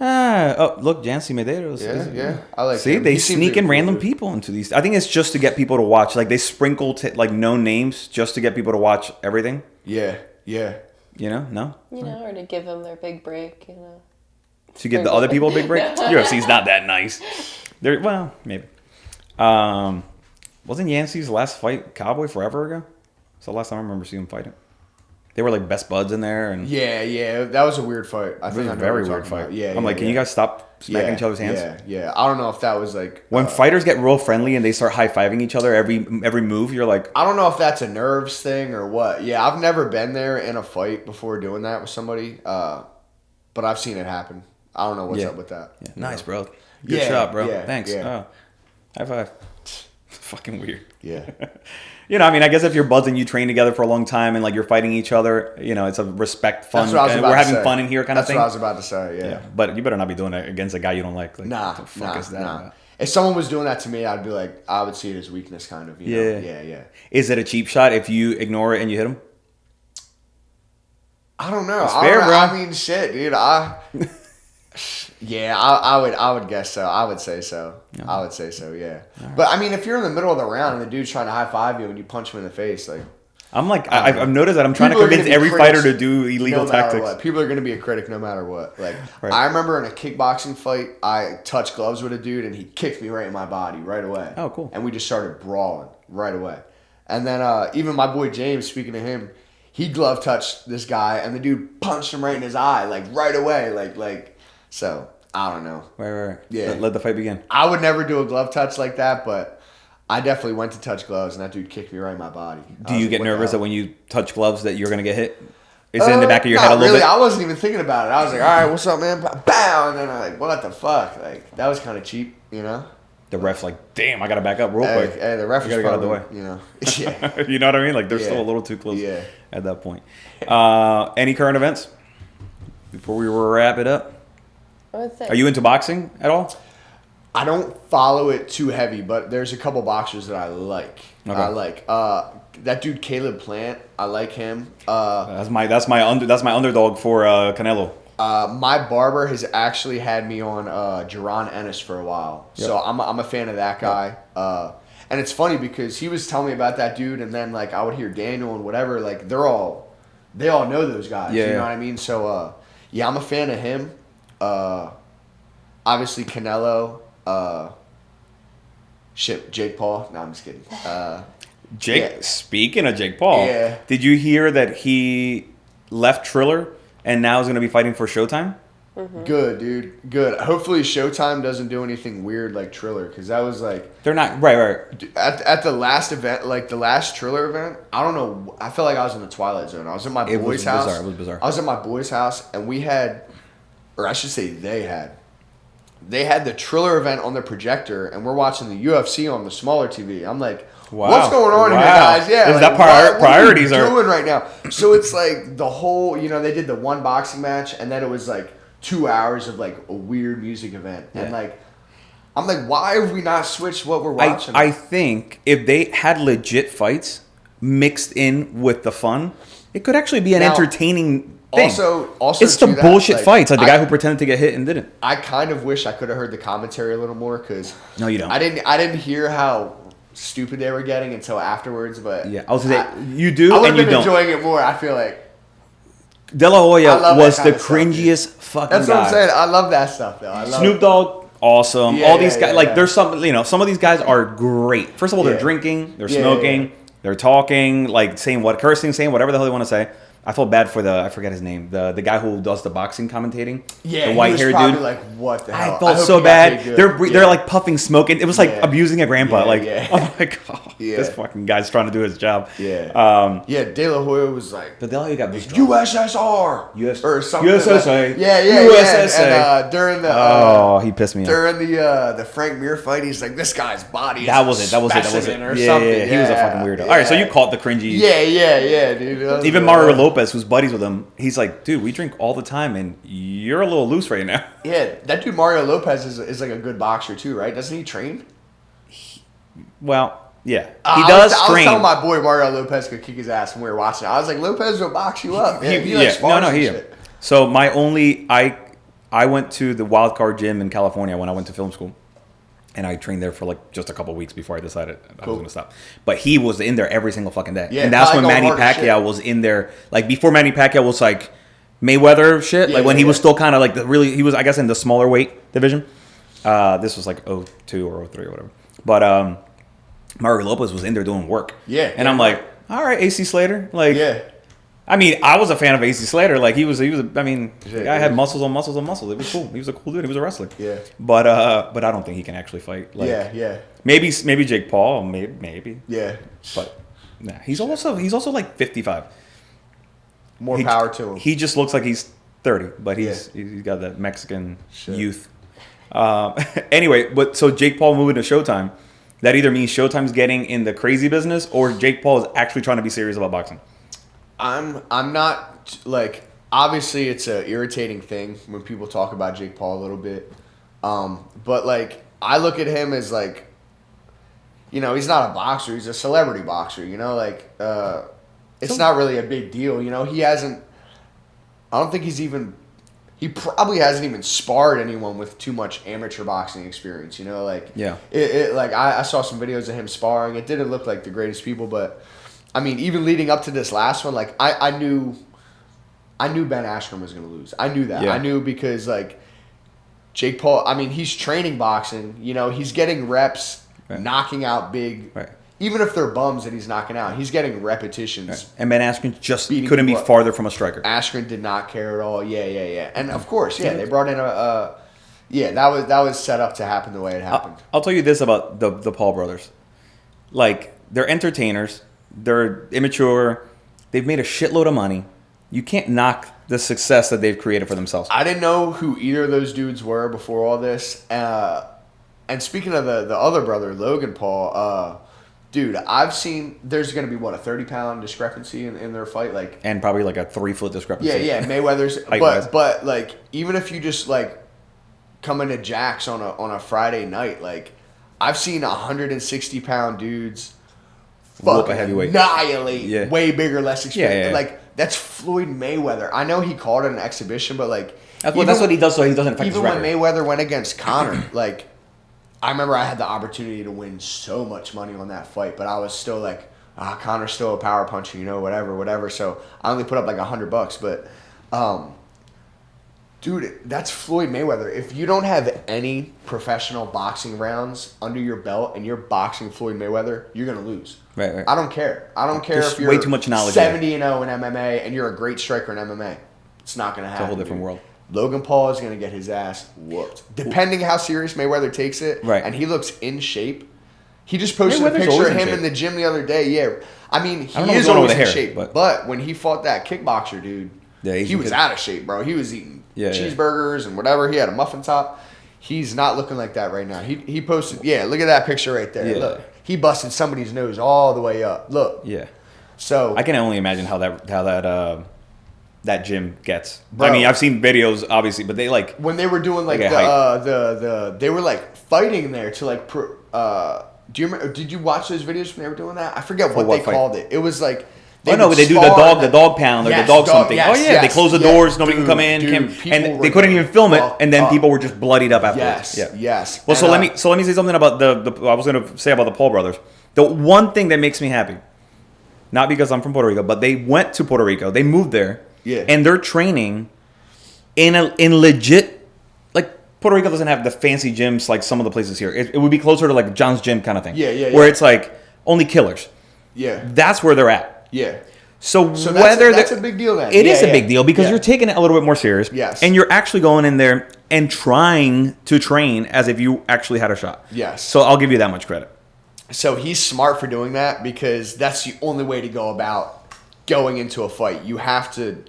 Look, Jancy Medeiros. Yeah. I like. See, him. they sneak in random people into these. I think it's just to get people to watch. Like they sprinkle like known names just to get people to watch everything. Yeah. You know, no. You know, or to give them their big break. You know. To give the other people a big break. UFC's not that nice. Well, maybe. Wasn't Yancey's last fight Cowboy forever ago? It's the last time I remember seeing him fighting. They were like best buds in there, and yeah, that was a weird fight. I think it was a very weird fight. Yeah, I'm like, can you guys stop smacking each other's hands? Yeah. I don't know if that was like when fighters get real friendly and they start high fiving each other every move. You're like, I don't know if that's a nerves thing or what. Yeah, I've never been there in a fight before doing that with somebody, but I've seen it happen. I don't know what's up with that. Yeah. Nice, bro. Good shot, bro. Thanks. Yeah. High five. Fucking weird. Yeah. You know, I mean, I guess if you're buzzing, you train together for a long time, and like you're fighting each other, you know, it's a respect, fun. We're having fun in here, kind of thing. That's what I was about to say. Yeah. But you better not be doing it against a guy you don't like. Nah. What the fuck is that about? If someone was doing that to me, I'd be like, I would see it as weakness, kind of. You know? Yeah. Is it a cheap shot if you ignore it and you hit him? I don't know. It's fair, bro. I mean, shit, dude. I would guess so. I would say so. Yeah. I would say so, yeah. Right. But, I mean, if you're in the middle of the round and the dude's trying to high-five you and you punch him in the face, like... I'm like, I've noticed that I'm trying to convince every fighter to do illegal tactics. What. People are going to be a critic no matter what. Like, right. I remember in a kickboxing fight, I touched gloves with a dude and he kicked me right in my body right away. Oh, cool. And we just started brawling right away. And then even my boy James, speaking to him, he glove touched this guy, and the dude punched him right in his eye, like right away, like. So I don't know. Right. Yeah. Let the fight begin. I would never do a glove touch like that, but I definitely went to touch gloves, and that dude kicked me right in my body. Do you get nervous that when you touch gloves that you're gonna get hit? Is it in the back of your head a little really. bit? I wasn't even thinking about it. I was like, all right, what's up, man? Bow, and then I'm like, what the fuck? Like that was kind of cheap, you know. The ref's like, damn, I gotta back up real quick. Hey, the ref gotta get out of the way. You know. Yeah. You know what I mean? Like they're still a little too close. Yeah. At that point. Any current events before we wrap it up? Are you into boxing at all? I don't follow it too heavy, but there's a couple boxers that I like. Okay. I like that dude Caleb Plant. I like him. That's my underdog for Canelo. My barber has actually had me on Jaron Ennis for a while, so I'm a fan of that guy. And it's funny because he was telling me about that dude, and then like I would hear Daniel and whatever. Like they all know those guys. You know what I mean? So I'm a fan of him. Obviously Canelo. Jake Paul. No, I'm just kidding. Speaking of Jake Paul, did you hear that he left Triller and now is going to be fighting for Showtime? Mm-hmm. Good, dude. Good. Hopefully Showtime doesn't do anything weird like Triller, because that was like... They're not... Right. At the last event, like the last Triller event, I don't know. I felt like I was in the Twilight Zone. I was at my boy's house. It was bizarre. I was at my boy's house, and we had... Or I should say they had the Triller event on the projector, and we're watching the UFC on the smaller TV. I'm like, what's going on here, guys? Yeah, is like, that priorities what are doing right now? So it's like the whole, they did the one boxing match, and then it was like 2 hours of like a weird music event, and like, I'm like, why have we not switched what we're watching? I think if they had legit fights mixed in with the fun, it could actually be an entertaining thing. Also, it's the bullshit fights, like the guy who pretended to get hit and didn't. I kind of wish I could have heard the commentary a little more, because no, you don't. I didn't hear how stupid they were getting until afterwards. But I was gonna say you do, I would and have you been don't. enjoying it more. I feel like De La Hoya was the cringiest fucking guy. That's what I'm saying. I love that stuff though. Snoop Dogg, awesome. All these guys, like there's some, some of these guys are great. First of all, they're drinking, they're smoking, they're talking, like cursing, saying whatever the hell they want to say. I felt bad for I forget his name, the guy who does the boxing commentating. Yeah, the white-haired dude. Like, what the hell? I felt so bad. They're like puffing smoke, and it was like abusing a grandpa. I'm like, this fucking guy's trying to do his job. Yeah. De La Hoya was like, but De La Hoya got USSR, or something. USSA. USSA. And during the he pissed me off. During the Frank Mir fight, he's like, this guy's body. That was it. Or something. Yeah. He was a fucking weirdo. All right, so you caught the cringy. Yeah, dude. Even Mario Lopez, who's buddies with him, he's like, dude, we drink all the time, and you're a little loose right now. Yeah, that dude Mario Lopez is like a good boxer too, right? Doesn't he train? Well, yeah, he does train. I was telling my boy Mario Lopez could kick his ass when we were watching it. I was like, Lopez will box you up. Man. So I went to the Wild Card Gym in California when I went to film school. And I trained there for like just a couple weeks before I decided I was going to stop. But he was in there every single fucking day. Yeah, and that's when Manny Pacquiao was in there. Like before Manny Pacquiao was like Mayweather shit. Like when he was still kind of like he was, I guess, in the smaller weight division. This was like 02 or 03 or whatever. But Mario Lopez was in there doing work. Yeah. And I'm like, all right, AC Slater. Like, I mean, I was a fan of AC Slater. Like he was. I mean, the guy had muscles on muscles on muscles. It was cool. He was a cool dude. He was a wrestler. Yeah. But I don't think he can actually fight. Like, Maybe Jake Paul. Maybe. Yeah. But nah, he's also like 55. More power to him. He just looks like he's 30, but he's got that Mexican youth. Anyway, but so Jake Paul moving to Showtime. That either means Showtime's getting in the crazy business, or Jake Paul is actually trying to be serious about boxing. I'm not, like, obviously it's an irritating thing when people talk about Jake Paul a little bit. But, like, I look at him as, like, he's not a boxer. He's a celebrity boxer, like, it's not really a big deal. He hasn't, I don't think he probably hasn't even sparred anyone with too much amateur boxing experience, like, like, I saw some videos of him sparring. It didn't look like the greatest people, but I mean, even leading up to this last one, like I knew Ben Askren was going to lose. I knew that. Yeah. I knew because like Jake Paul, I mean, he's training boxing. He's getting reps, knocking out big even if they're bums that he's knocking out, he's getting repetitions. Right. And Ben Askren just couldn't be farther from a striker. Askren did not care at all. Yeah. And of course, they brought in that was set up to happen the way it happened. I'll tell you this about the Paul brothers. Like, they're entertainers. They're immature. They've made a shitload of money. You can't knock the success that they've created for themselves. I didn't know who either of those dudes were before all this. And speaking of the other brother, Logan Paul, dude, I've seen there's going to be, what, a 30-pound discrepancy in their fight? And probably like a 3-foot discrepancy. Yeah, Mayweather's. but, like, even if you just, like, come into Jack's on a Friday night, like, I've seen 160-pound dudes fucking annihilate way bigger, less experienced. Like, that's Floyd Mayweather. I know he called it an exhibition, but, like... That's what he does, so he doesn't affect his record. Even when Mayweather went against Conor, like... I remember I had the opportunity to win so much money on that fight, but I was still like, Conor's still a power puncher, whatever. So I only put up like $100, but, dude, that's Floyd Mayweather. If you don't have any professional boxing rounds under your belt and you're boxing Floyd Mayweather, you're gonna lose. Right. I don't care. I don't care if you're way too much knowledge 70-0 in MMA and you're a great striker in MMA. It's not gonna happen. It's a whole different world. Logan Paul is going to get his ass whooped. Depending how serious Mayweather takes it. Right. And he looks in shape. He just posted a picture of him in the gym the other day. Yeah. I mean, he is always in shape. But when he fought that kickboxer dude, he was out of shape, bro. He was eating cheeseburgers and whatever. He had a muffin top. He's not looking like that right now. He posted, look at that picture right there. Yeah. Look, he busted somebody's nose all the way up. Look. Yeah. So I can only imagine how that gym gets. Bro, I mean, I've seen videos, obviously, but they like when they were doing like they were like fighting there to like. Do you remember? Did you watch those videos when they were doing that? I forget what they called it. It was like. They do the dog pound or the dog something. They close the doors, nobody can come in, and they couldn't even film it, and then people were just bloodied up afterwards. Yes. Well, so let me say something about the I was going to say about the Paul brothers. The one thing that makes me happy, not because I'm from Puerto Rico, but they went to Puerto Rico, they moved there. Yeah. And they're training in legit, like, Puerto Rico doesn't have the fancy gyms like some of the places here. It would be closer to like John's Gym kind of thing. Yeah. Where it's like only killers. Yeah. That's where they're at. Yeah. So whether that's a big deal then. It is a big deal because you're taking it a little bit more serious. Yes. And you're actually going in there and trying to train as if you actually had a shot. Yes. So I'll give you that much credit. So he's smart for doing that because that's the only way to go about going into a fight. You have to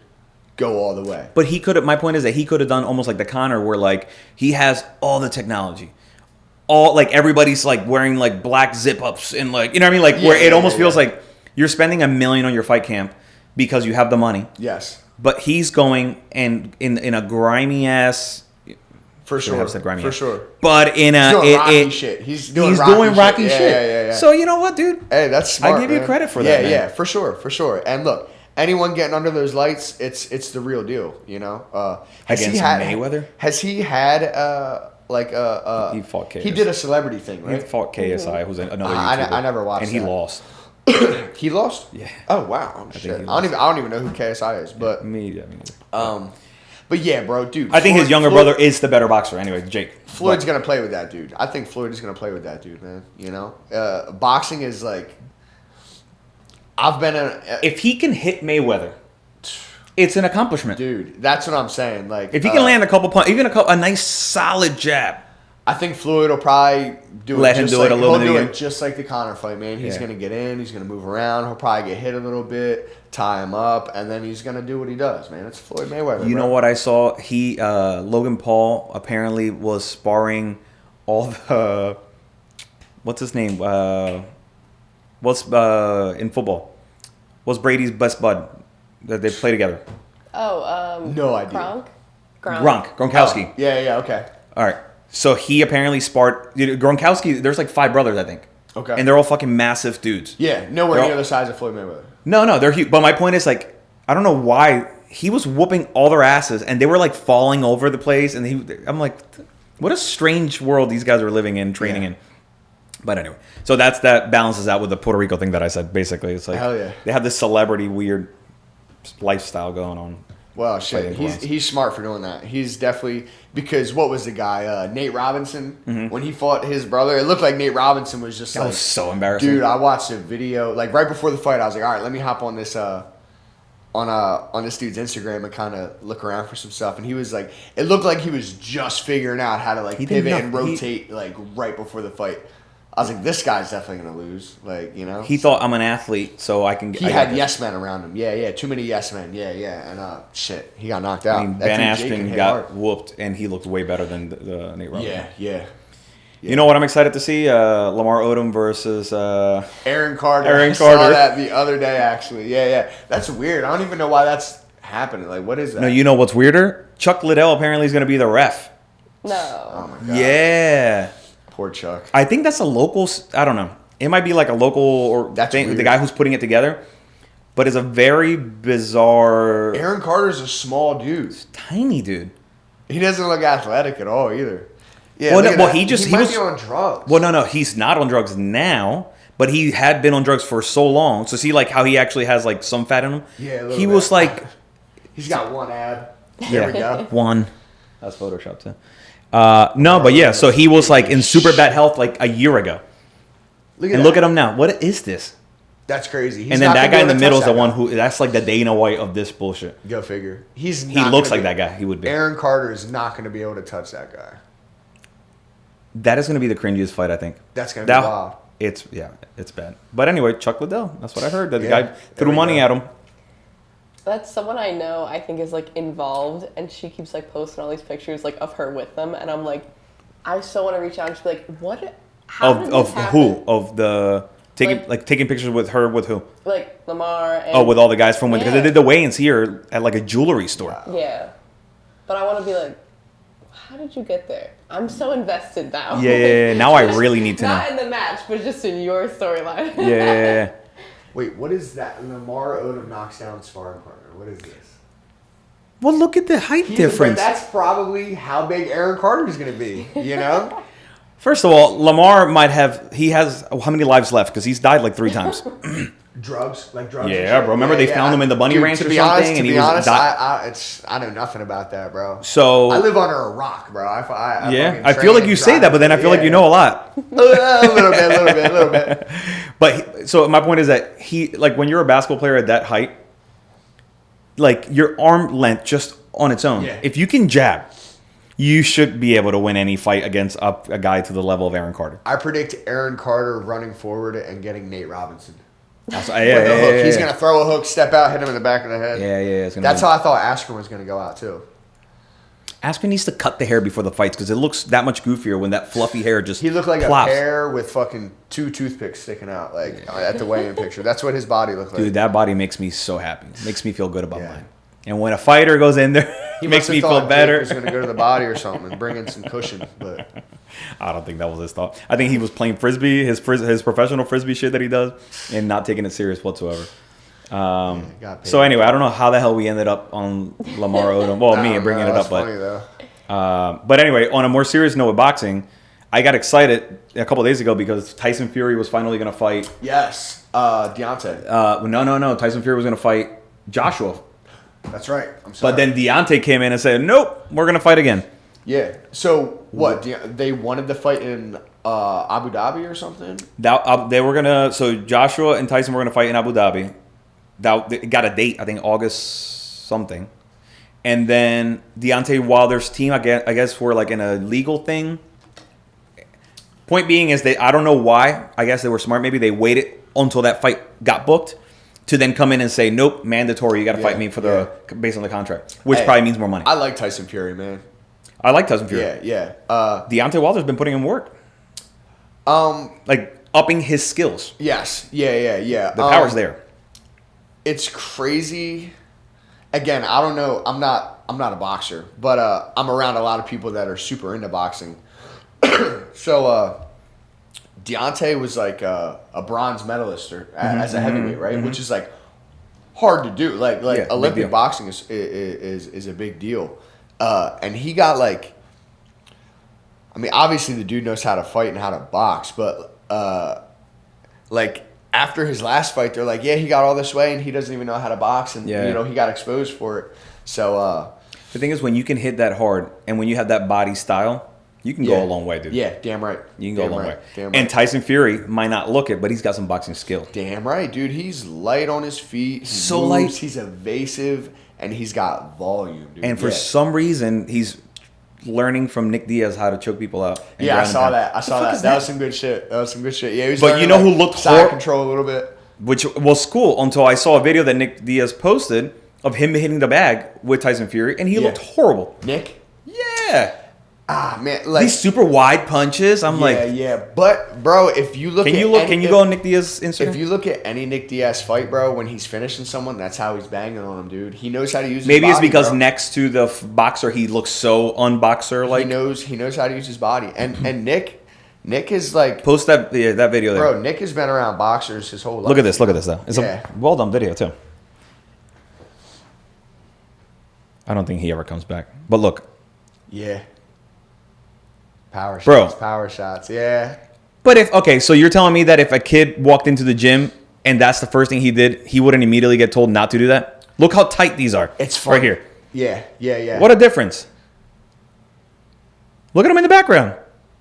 go all the way. But he could have. My point is that he could have done almost like the Conor, where like he has all the technology, all like everybody's like wearing like black zip ups and like you know what I mean, like where it almost feels like you're spending $1 million on your fight camp because you have the money. Yes. But he's going and in a grimy ass. For sure. For sure. But in a Rocky shit. He's doing Rocky shit. Yeah. So you know what, dude? Hey, that's smart. I give you credit for that. Yeah, for sure. And look. Anyone getting under those lights, it's the real deal, you know. Against Mayweather, has he had he fought KSI. He did a celebrity thing, right? He fought KSI, who's another YouTuber. I never watched, and he lost. He lost? Yeah. Oh wow! Shit. I don't even know who KSI is, but me. But yeah, bro, dude. I think his younger brother is the better boxer. Anyway, Jake. Floyd's gonna play with that dude. I think Floyd is gonna play with that dude, man. You know, boxing is like. If he can hit Mayweather, it's an accomplishment, dude. That's what I'm saying. Like, if he can land a couple punches, even a nice solid jab, I think Floyd will probably do it just like the Conor fight, man. He's gonna get in, he's gonna move around, he'll probably get hit a little bit, tie him up, and then he's gonna do what he does, man. It's Floyd Mayweather. You know what I saw? Logan Paul apparently was sparring all the what's his name? What's in football? What's Brady's best bud that they play together? No idea. Gronkowski. Oh, yeah, okay. All right. So he apparently sparred Gronkowski. There's like 5 brothers, I think. Okay. And they're all fucking massive dudes. Yeah, nowhere near the size of Floyd Mayweather. No, they're huge. But my point is, like, I don't know why he was whooping all their asses, and they were like falling over the place. And I'm like, what a strange world these guys are living in, training in. But anyway, so that balances out with the Puerto Rico thing that I said. Basically, it's like hell yeah. They have this celebrity weird lifestyle going on. Well, shit, he's smart for doing that. He's definitely, because what was the guy, Nate Robinson, when he fought his brother, it looked like Nate Robinson was just that was so embarrassing. Dude, I watched a video, like right before the fight, I was like, all right, let me hop on this, on this dude's Instagram and kind of look around for some stuff, and he was like, it looked like he was just figuring out how to like pivot and rotate like right before the fight. I was like, this guy's definitely gonna lose, like, you know. He thought I'm an athlete, so I can. He had yes men around him, yeah, too many yes men, yeah, and shit, he got knocked out. I mean, Ben Askren got whooped, and he looked way better than the Nate Robinson. Yeah. You know what I'm excited to see? Lamar Odom versus Aaron Carter. I saw that the other day, actually. Yeah. That's weird. I don't even know why that's happening. Like, what is that? No, you know what's weirder? Chuck Liddell apparently is going to be the ref. No. Oh, my God. Yeah. Poor Chuck. I think that's a local. I don't know. It might be like a local or the guy who's putting it together. But it's a very bizarre. Aaron Carter's a small dude. Tiny dude. He doesn't look athletic at all either. Yeah, well, he might be on drugs. Well, no, he's not on drugs now, but he had been on drugs for so long. So see, like how he actually has like some fat in him. Yeah, he was like, he's got one ab. There we go. One. That's Photoshop too. No, but yeah, so he was like in super bad health like a year ago. Look at him now. What is this? That's crazy. And then that guy in the middle is the one who. That's like the Dana White of this bullshit. Go figure. He looks like that guy. He would be. Aaron Carter is not going to be able to touch that guy. That is going to be the cringiest fight, I think. That's going to be wild. It's bad. But anyway, Chuck Liddell. That's what I heard. That the guy threw money at him. That's someone I know. I think is like involved, and she keeps like posting all these pictures like of her with them, and I'm like, I so want to reach out and just be like, what? How did this happen? Who of the taking pictures with her with who? Like Lamar. And with all the guys from when because they did the weigh-ins here at like a jewelry store. Wow. Yeah, but I want to be like, how did you get there? I'm so invested now. Yeah. Now I really need to know. Not in the match, but just in your storyline. Yeah. Wait, what is that? Lamar Odom knocks down sparring partner. What is this? Well, look at the height difference. But that's probably how big Aaron Carter is going to be, you know? First of all, Lamar he has how many lives left? Because he's died like 3 times. Drugs? Yeah, bro. Remember they found him in the bunny ranch or something? To be honest, I know nothing about that, bro. So I live under a rock, bro. I feel like you say that, but then I feel like you know a lot. a little bit. But so my point is that when you're a basketball player at that height, like your arm length just on its own, if you can jab, you should be able to win any fight against a guy to the level of Aaron Carter. I predict Aaron Carter running forward and getting Nate Robinson. He's going to throw a hook, step out, hit him in the back of the head. Yeah. That's how I thought Askren was going to go out, too. Askren needs to cut the hair before the fights because it looks that much goofier when that fluffy hair just He looked like plops. a pear with fucking 2 toothpicks sticking out at the weigh-in picture. That's what his body looked like. Dude, that body makes me so happy. Makes me feel good about mine. And when a fighter goes in there, he makes me feel better. He was going to go to the body or something and bring in some cushion, but I don't think that was his thought. I think he was playing frisbee, his professional frisbee shit that he does, and not taking it serious whatsoever. So anyway, I don't know how the hell we ended up on Lamar Odom. Well, me bringing it up, funny, though. But anyway, on a more serious note with boxing, I got excited a couple of days ago because Tyson Fury was finally going to fight. Yes, Deontay. No. Tyson Fury was going to fight Joshua. That's right. I'm sorry. But then Deontay came in and said, nope, we're going to fight again. Yeah. So what? They wanted the fight in Abu Dhabi or something? They were going to... So Joshua and Tyson were going to fight in Abu Dhabi. They got a date, I think August something. And then Deontay Wilder's team, I guess, were like in a legal thing. Point being is I don't know why. I guess they were smart. Maybe they waited until that fight got booked to then come in and say, nope, mandatory. You got to fight me based on the contract, which probably means more money. I like Tyson Fury, man. I like Tyson Fury. Yeah. Deontay Wilder's been putting in work. Like upping his skills. Yes. Yeah. The power's there. It's crazy. Again, I don't know. I'm not a boxer, but I'm around a lot of people that are super into boxing. So Deontay was like a bronze medalist as a heavyweight, right? Mm-hmm. Which is like hard to do. Like Olympic boxing is a big deal. And he got like, I mean, obviously the dude knows how to fight and how to box, but like after his last fight, they're like, yeah, he got all this weight and he doesn't even know how to box, and you know, he got exposed for it. So the thing is, when you can hit that hard and when you have that body style, you can go a long way, dude. Yeah, damn right. You can go a long way. Damn right. And Tyson Fury might not look it, but he's got some boxing skill. Damn right, dude. He's light on his feet. He moves, light. He's evasive, and he's got volume, dude. And for some reason, he's learning from Nick Diaz how to choke people out. Yeah, I saw that. That was some good shit. Yeah, he was but you know who looked side control a little bit, which was cool until I saw a video that Nick Diaz posted of him hitting the bag with Tyson Fury, and he looked horrible. Nick? Yeah. Ah, man, like these super wide punches. I'm like, but bro, if you look, can you go on Nick Diaz's Instagram? If you look at any Nick Diaz fight, bro, when he's finishing someone, that's how he's banging on him, dude. He knows how to use. Maybe his body, it's because bro. Next to the boxer, he looks so unboxer like. He knows how to use his body, and Nick is like post that video there, bro. Nick has been around boxers his whole life. Look at this though. It's a well done video too. I don't think he ever comes back, but look. Yeah. Power shots, yeah. But so you're telling me that if a kid walked into the gym and that's the first thing he did, he wouldn't immediately get told not to do that? Look how tight these are. It's funny. Right here. Yeah. What a difference. Look at him in the background.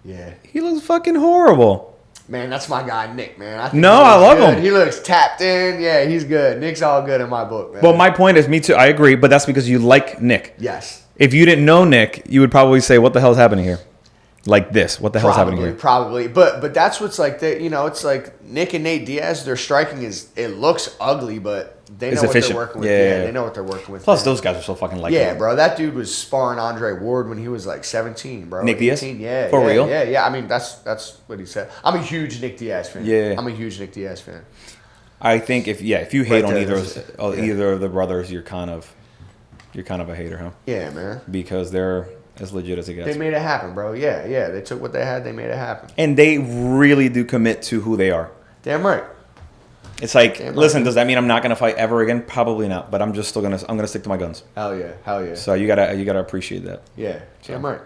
Yeah. He looks fucking horrible. Man, that's my guy, Nick, man. I love him. Him. He looks tapped in. Yeah, he's good. Nick's all good in my book, man. But my point is, me too, I agree, but that's because you like Nick. Yes. If you didn't know Nick, you would probably say, what the hell's happening here? Like this. What the hell's happening here? Probably. But that's what's like, it's like Nick and Nate Diaz, their striking it looks ugly, but they know what they're working with. Yeah, they know what they're working with. Plus, those guys are so fucking like yeah, bro. That dude was sparring Andre Ward when he was like 17, bro. Nick 18, Diaz? Yeah. For real? Yeah. I mean, that's what he said. I'm a huge Nick Diaz fan. Yeah. I'm a huge Nick Diaz fan. I think if you hate on either of the brothers, you're kind of a hater, huh? Yeah, man. Because they're as legit as it gets. They made it happen, bro. Yeah. They took what they had. They made it happen. And they really do commit to who they are. Damn right. It's like, listen, does that mean I'm not gonna fight ever again? Probably not. But I'm gonna stick to my guns. Hell yeah. So you gotta appreciate that. Yeah. Damn right.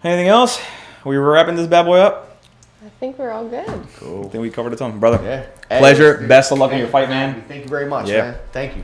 Anything else? We were wrapping this bad boy up. I think we're all good. Cool. I think we covered it all, brother. Yeah. Pleasure. Best of luck in your fight, man. Thank you very much, man. Thank you.